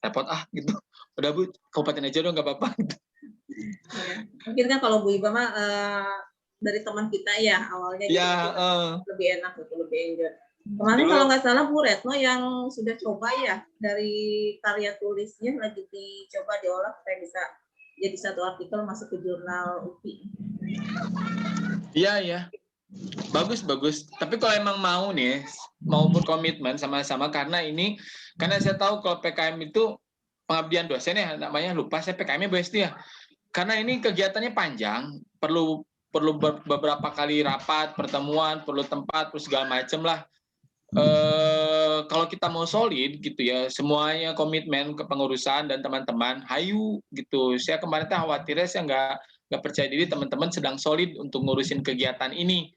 Repot gitu. Udah Bu, kabupaten aja dong nggak apa-apa gitu. Ya. Mungkin kan kalau Bu Iba mah dari teman kita ya awalnya Ya, lebih enak gitu, lebih enjoy. Kemarin kalau nggak salah Bu Retno yang sudah coba ya dari karya tulisnya lagi dicoba diolah supaya bisa jadi satu artikel masuk ke jurnal UPI. Iya ya. Bagus. Tapi kalau emang mau nih, mau berkomitmen sama-sama karena saya tahu kalau PKM itu pengabdian dosen ya namanya, lupa saya PKM-nya Bu Esti ya. Karena ini kegiatannya panjang, perlu beberapa kali rapat, pertemuan, perlu tempat, perlu segala macam lah. Kalau kita mau solid gitu ya, semuanya komitmen ke pengurusan dan teman-teman, hayu gitu. Saya kemarin khawatirnya saya nggak percaya diri teman-teman sedang solid untuk ngurusin kegiatan ini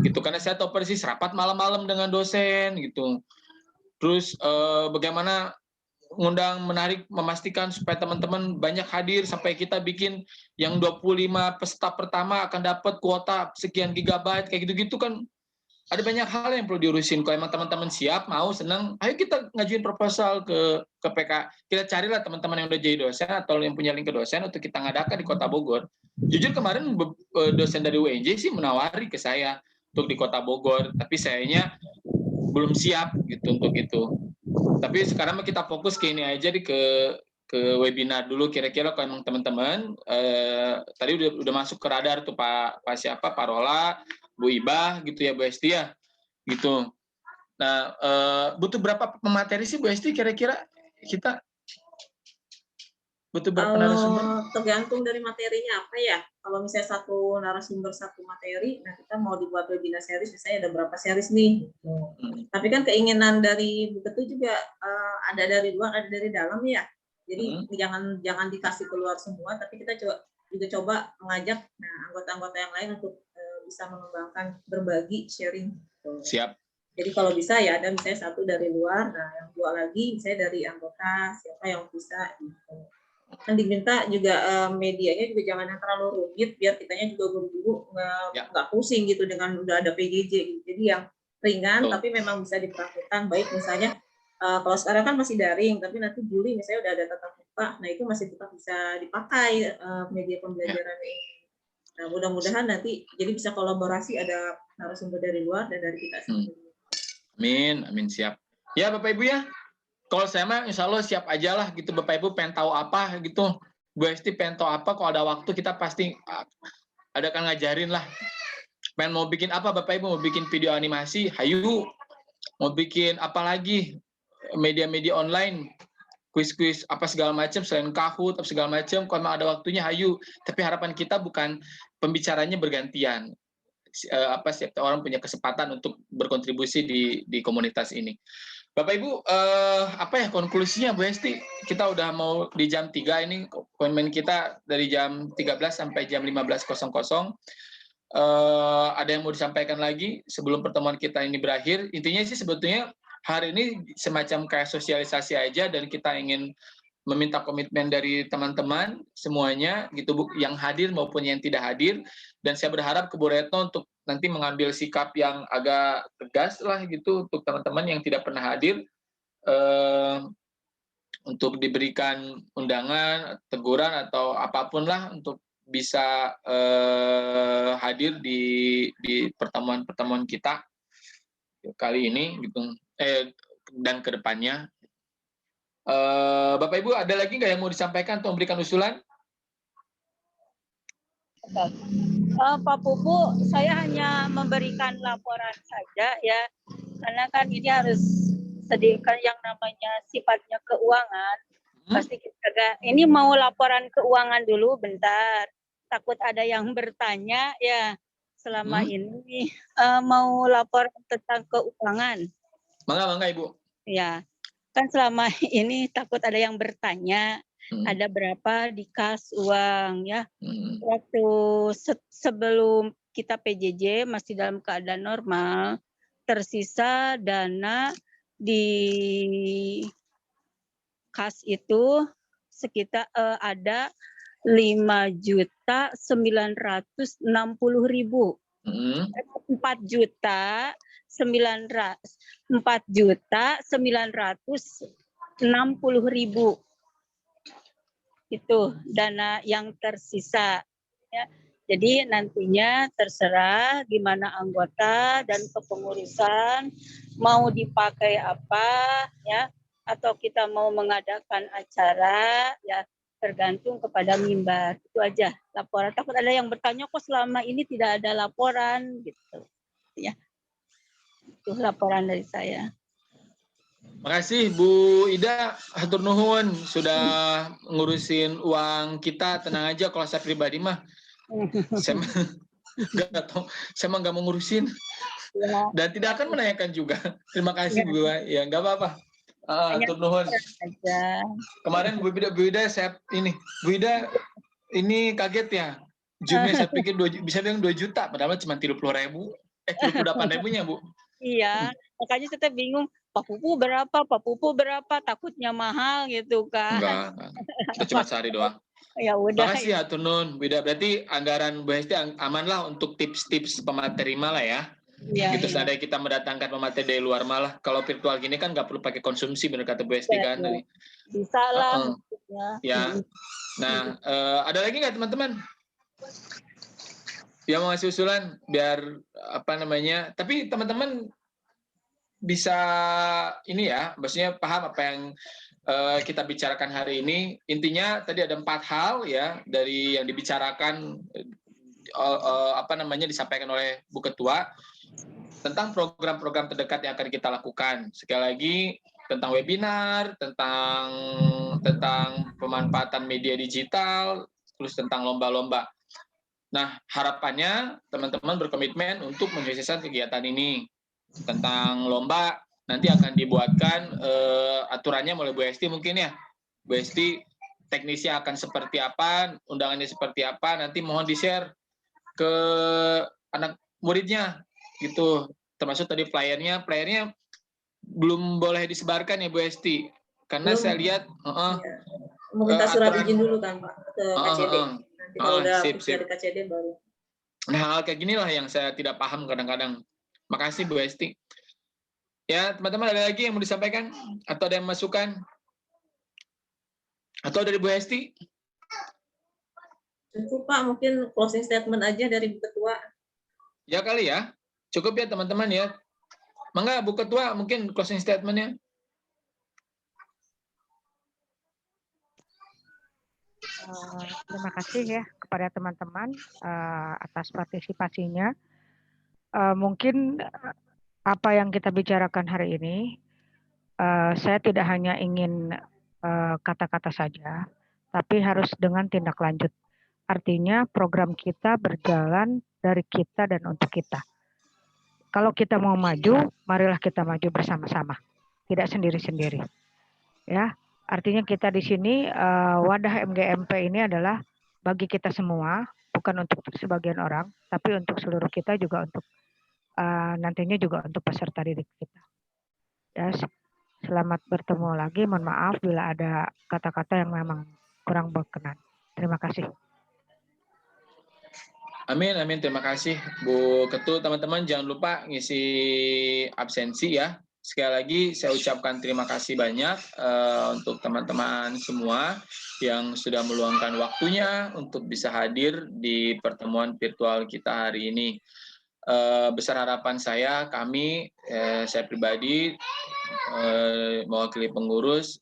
gitu, karena saya tahu persis rapat malam-malam dengan dosen gitu. Terus bagaimana menarik, memastikan supaya teman-teman banyak hadir sampai kita bikin yang 25 peserta pertama akan dapat kuota sekian gigabyte kayak gitu-gitu kan. Ada banyak hal yang perlu diurusin. Kalau emang teman-teman siap, mau, senang, ayo kita ngajuin proposal ke PK. Kita carilah teman-teman yang udah jadi dosen atau yang punya link ke dosen untuk kita ngadakan di Kota Bogor. Jujur kemarin dosen dari UNJ sih menawari ke saya untuk di Kota Bogor, tapi sayanya belum siap gitu untuk itu. Tapi sekarang kita fokus ke ini aja ke webinar dulu. Kira-kira kalau emang teman-teman tadi udah masuk ke radar tuh Pak Rola, Bu Iba gitu ya, Bu Esti ya gitu. Nah, butuh berapa pemateri sih Bu Esti kira-kira kita butuh berapa narasumber? Tergantung dari materinya apa ya. Kalau misalnya satu narasumber satu materi, nah kita mau dibuat webinar series, misalnya ada berapa series nih. Tapi kan keinginan dari Bu Ketua juga ada dari luar, ada dari dalam ya. Jadi jangan dikasih keluar semua, tapi kita coba mengajak anggota-anggota yang lain untuk bisa mengembangkan, berbagi, sharing. Siap. Jadi kalau bisa ya ada misalnya satu dari luar, nah yang dua lagi misalnya dari anggota siapa yang bisa. Gitu. Kan diminta juga medianya juga jangan yang terlalu rumit, biar kitanya juga buru-buru nggak pusing gitu dengan udah ada PJJ. Gitu. Jadi yang ringan tapi memang bisa diperlakukan baik misalnya. Kalau sekarang kan masih daring, tapi nanti Juli misalnya udah ada tatap muka, nah itu masih tetap bisa dipakai media pembelajaran ini. Nah mudah-mudahan nanti jadi bisa kolaborasi, ada narasumber dari luar dan dari kita sendiri. Amin, siap. Ya Bapak Ibu ya, kalau saya mah insya Allah siap aja lah gitu. Bapak Ibu pengen tahu apa gitu, Bu Esti pengen tahu apa, kalau ada waktu kita pasti ada kan ngajarin lah. Pengen mau bikin apa Bapak Ibu, mau bikin video animasi, hayu. Mau bikin apa lagi, media-media online, kuis-kuis apa segala macam selain Kahoot apa segala macam, kalau memang ada waktunya hayu. Tapi harapan kita bukan pembicaranya bergantian. Setiap orang punya kesempatan untuk berkontribusi di komunitas ini. Bapak Ibu, konklusinya Bu Esti? Kita udah mau di jam 3 ini, komitmen kita dari jam 13 sampai jam 15.00. Ada yang mau disampaikan lagi sebelum pertemuan kita ini berakhir? Intinya sih sebetulnya hari ini semacam kayak sosialisasi aja, dan kita ingin meminta komitmen dari teman-teman semuanya gitu Bu, yang hadir maupun yang tidak hadir. Dan saya berharap ke Bu Retno untuk nanti mengambil sikap yang agak tegas lah gitu untuk teman-teman yang tidak pernah hadir, untuk diberikan undangan, teguran atau apapun lah untuk bisa hadir di pertemuan-pertemuan kita kali ini gitu, dan kedepannya. Bapak Ibu ada lagi nggak yang mau disampaikan atau memberikan usulan? Pak Pupu, saya hanya memberikan laporan saja ya, karena kan ini harus sediakan yang namanya sifatnya keuangan. Pasti kita ini mau laporan keuangan dulu bentar. Takut ada yang bertanya ya, selama ini mau lapor tentang keuangan. Mangga Ibu. Ya, kan selama ini takut ada yang bertanya, ada berapa di kas uang ya. Waktu sebelum kita PJJ masih dalam keadaan normal, tersisa dana di kas itu sekitar ada 5.960.000. 4.960.000. itu dana yang tersisa ya. Jadi nantinya terserah gimana anggota dan kepengurusan mau dipakai apa ya, atau kita mau mengadakan acara ya, tergantung kepada mimbar. Itu aja laporan. Takut ada yang bertanya kok selama ini tidak ada laporan gitu ya. Itu laporan dari saya. Makasih Bu Ida, hatur nuhun sudah ngurusin uang kita. Tenang aja, kalau saya pribadi mah saya nggak mau ngurusin dan tidak akan menanyakan juga. Terima kasih Bu, ya nggak apa-apa. Hatur nuhun. Kemarin Bu Ida saya Bu Ida ini kaget ya. Zoom-nya saya pikir bisa bilang 2 juta, padahal cuma 30.000, 38.000-nya Bu. Iya, makanya saya bingung. Pak Pupu berapa? Takutnya mahal gitu kan. Enggak. Kita cuma sehari doang. Ya udah. Makasih ya Tunun. Berarti anggaran Bu Hesti aman lah untuk tips-tips pemateri malah ya. Iya, gitu seandainya kita mendatangkan pemateri dari luar malah. Kalau virtual gini kan nggak perlu pakai konsumsi, benar kata Bu Hesti kan. Bisa lah. Ya. Nah, ada lagi nggak teman-teman? Yang mau ngasih usulan biar apa namanya? Tapi teman-teman bisa ini ya, maksudnya paham apa yang kita bicarakan hari ini. Intinya tadi ada 4 hal ya dari yang dibicarakan disampaikan oleh Bu Ketua tentang program-program terdekat yang akan kita lakukan. Sekali lagi tentang webinar, tentang pemanfaatan media digital, terus tentang lomba-lomba. Nah, harapannya teman-teman berkomitmen untuk menyukseskan kegiatan ini. Tentang lomba nanti akan dibuatkan aturannya oleh Bu Hesti mungkin ya. Bu Hesti teknisnya akan seperti apa, undangannya seperti apa, nanti mohon di-share ke anak muridnya gitu. Termasuk tadi flyernya belum boleh disebarkan ya Bu Hesti. Karena saya lihat meminta surat izin dulu kan Pak ke KCD. Nanti kalau udah dari KCD baru. Nah, hal kayak ginilah yang saya tidak paham kadang-kadang. Makasih Bu Hesti. Ya, teman-teman ada lagi yang mau disampaikan? Atau ada yang masukan? Atau dari Bu Hesti? Cukup Pak, mungkin closing statement aja dari Bu Ketua. Ya kali ya. Cukup ya teman-teman ya. Mangga Bu Ketua mungkin closing statement-nya. Terima kasih ya kepada teman-teman atas partisipasinya. Mungkin apa yang kita bicarakan hari ini, saya tidak hanya ingin kata-kata saja, tapi harus dengan tindak lanjut. Artinya program kita berjalan dari kita dan untuk kita. Kalau kita mau maju, marilah kita maju bersama-sama, tidak sendiri-sendiri. Ya, artinya kita di sini wadah MGMP ini adalah bagi kita semua, bukan untuk sebagian orang, tapi untuk seluruh kita juga untuk nantinya juga untuk peserta didik kita. Ya, selamat bertemu lagi. Mohon maaf bila ada kata-kata yang memang kurang berkenan. Terima kasih. Amin, amin. Terima kasih Bu Ketua. Teman-teman jangan lupa ngisi absensi ya. Sekali lagi saya ucapkan terima kasih banyak untuk teman-teman semua yang sudah meluangkan waktunya untuk bisa hadir di pertemuan virtual kita hari ini. Besar harapan saya, saya pribadi mewakili pengurus,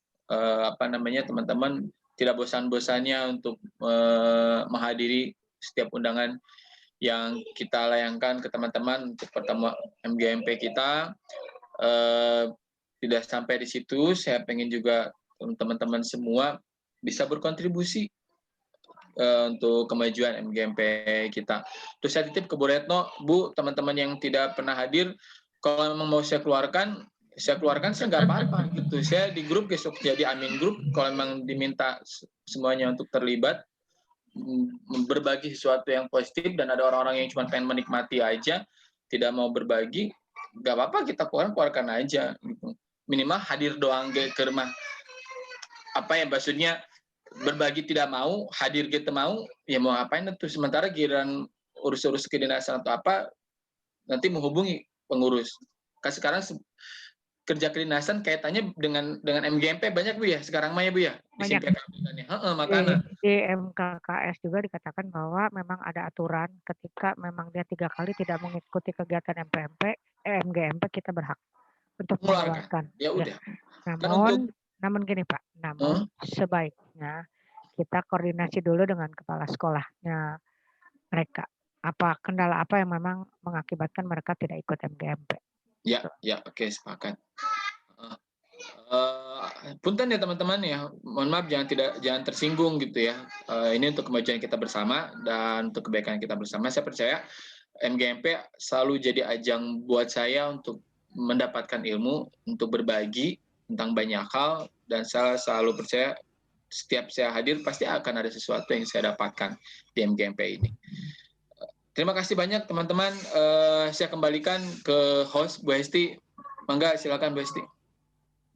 teman-teman tidak bosan-bosannya untuk menghadiri setiap undangan yang kita layangkan ke teman-teman untuk pertemuan MGMP kita. Tidak sampai di situ, saya pengen juga teman-teman semua bisa berkontribusi untuk kemajuan MGMP kita. Terus saya titip ke Bu Retno, Bu, teman-teman yang tidak pernah hadir, kalau memang mau saya keluarkan saya nggak apa-apa gitu. Saya di grup besok jadi admin grup, kalau memang diminta semuanya untuk terlibat, berbagi sesuatu yang positif, dan ada orang-orang yang cuma pengen menikmati aja, tidak mau berbagi, nggak apa-apa, kita keluarkan aja gitu. Minimal hadir doang ke rumah. Apa ya maksudnya, berbagi tidak mau, hadir kita mau, ya mau ngapain itu. Sementara giliran urus-urus kedinasan atau apa, nanti menghubungi pengurus. Kan sekarang kerja kedinasan kaitannya dengan MGMP banyak Bu ya sekarang mah ya Bu ya di Banyak. makanya Di MKKS juga dikatakan bahwa memang ada aturan ketika memang dia 3 kali tidak mengikuti kegiatan MGMP kita berhak untuk mengeluarkan. Ya udah. Namun gini Pak, sebaiknya kita koordinasi dulu dengan kepala sekolahnya mereka. Kendala apa yang memang mengakibatkan mereka tidak ikut MGMP. Ya, oke, sepakat. Punten ya teman-teman ya, mohon maaf jangan tersinggung gitu ya. Ini untuk kemajuan kita bersama dan untuk kebaikan kita bersama. Saya percaya MGMP selalu jadi ajang buat saya untuk mendapatkan ilmu, untuk berbagi tentang banyak hal, dan saya selalu percaya setiap saya hadir pasti akan ada sesuatu yang saya dapatkan di MGMP ini. Terima kasih banyak teman-teman. Saya kembalikan ke host Bu Hesti. Mangga silakan Bu Hesti.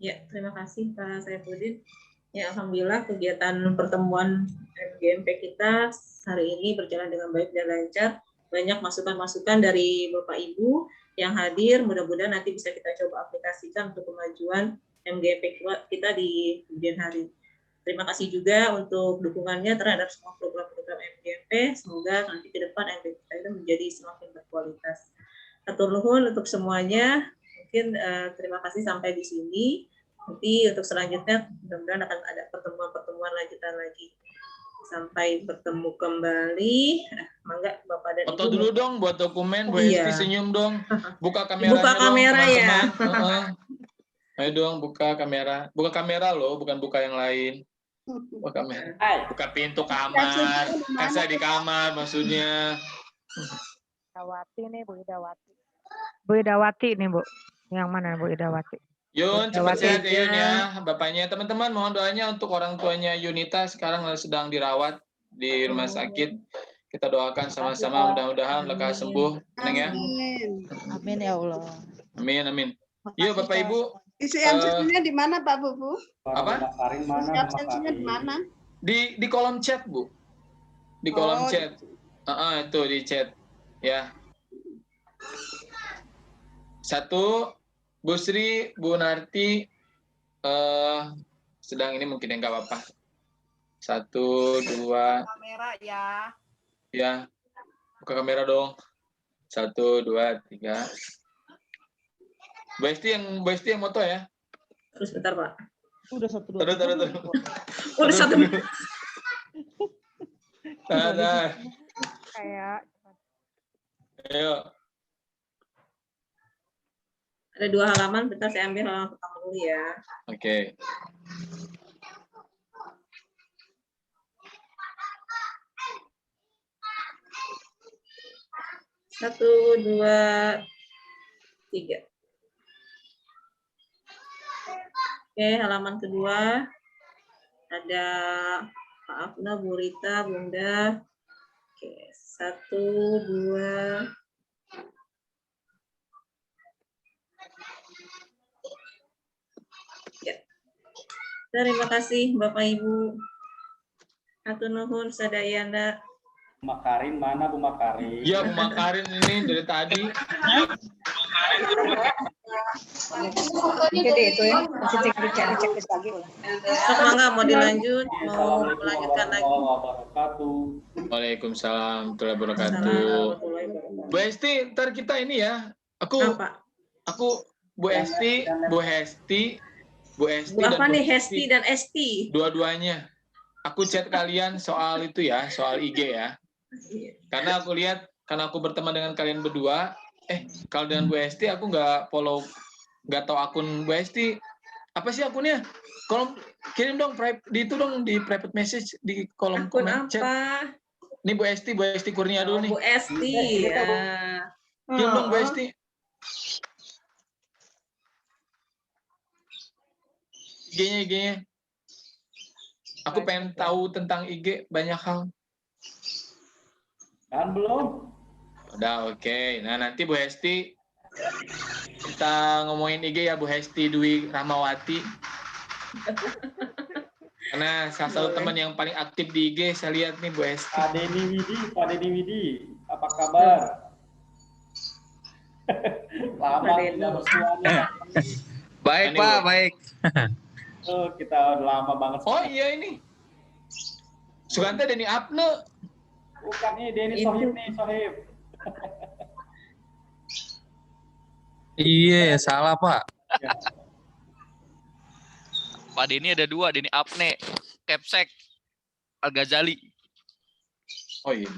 Ya, terima kasih Pak Saifuddin. Ya, alhamdulillah kegiatan pertemuan MGMP kita hari ini berjalan dengan baik dan lancar. Banyak masukan-masukan dari Bapak Ibu yang hadir. Mudah-mudahan nanti bisa kita coba aplikasikan untuk kemajuan MGMP kita di kemudian hari. Terima kasih juga untuk dukungannya terhadap semua program-program MGMP. Semoga nanti ke depan MGMP kita itu menjadi semakin berkualitas. Hatur nuhun untuk semuanya. Mungkin terima kasih sampai di sini. Nanti untuk selanjutnya mudah-mudahan akan ada pertemuan-pertemuan lanjutan lagi. Sampai bertemu kembali. Mangga Bapak dan Ibu. Foto dulu dong buat dokumen. Bu Hesti senyum dong. Buka kameranya. Buka kamera dong, ya. Ayo dong buka kamera. Buka kamera loh, bukan buka yang lain. Buka kamera. Buka pintu kamar. Kasih di kamar maksudnya. Idawati nih Bu Idawati. Bu Idawati nih Bu. Yang mana Bu Idawati? Yun, cepat sehat ya Yun ya. Bapaknya teman-teman mohon doanya untuk orang tuanya Yunita sekarang sedang dirawat di rumah sakit. Kita doakan sama-sama mudah-mudahan lekas sembuh. Neng ya. Amin ya Allah. Amin. Yuk Bapak Ibu. Isi absensinya di mana Pak Bubu? Apa? Isi absensinya di mana? Di kolom chat Bu. Di kolom chat. Itu di chat. Ya. 1, Bu Sri, Bu Narti, sedang ini mungkin yang nggak apa-apa. 1, 2. Kamera ya. Ya, buka kamera dong. 1, 2, 3. Bu Hesti yang moto ya. Terus bentar Pak. Udah 1, 2. Terus. Udah 1. Ada. Kayak. Ayo. Ada 2 halaman, bentar saya ambil halaman pertama dulu ya. Oke. Satu, 2, 3. Oke, halaman kedua ada Pak Afna, Bu Rita, Bunda. Oke, 1, 2. Ya. Terima kasih Bapak Ibu. Hatur nuhun sadayana. Bu Makarin mana Bu Makarin? Iya Bu Makarin ini dari tadi. Jadi itu ya, masih cek lagi ulah. Mangga mau dilanjut, mau melanjutkan lagi. Waalaikumsalam warahmatullahi wabarakatuh. Bu Hesti, ntar kita ini ya. Aku Bu Hesti. Bu apa nih Hesti dan Esti? Dua-duanya. Aku chat kalian soal itu ya, soal IG ya. Karena aku lihat, karena aku berteman dengan kalian berdua, kalau dengan Bu Hesti aku nggak follow, nggak tahu akun Bu Hesti. Apa sih akunnya? Kolom kirim dong di itu dong di private message di kolom akun komen chat. Ini Bu Hesti Kurnia dulu nih. Bu Hesti ya. Kirim dong Bu Hesti. IG-nya. Aku pengen tahu tentang IG banyak hal. Kan belum? Udah oke. Nah nanti Bu Hesti kita ngomongin IG ya Bu Hesti Dwi Rahmawati. Karena salah satu teman yang paling aktif di IG saya lihat nih Bu Hesti. Pak Denny Widi, apa kabar? Lama tidak bersuara. Baik, Pak, baik. Oh, kita udah lama banget. Oh iya ini. Suganta Deni Apne. Bukan nih, Deni Sohib nih, Sohib. Iya, salah, Pak. Ya. Pak Deni ada 2, Deni Apne, Kepsek, Al-Ghazali. Oh iya.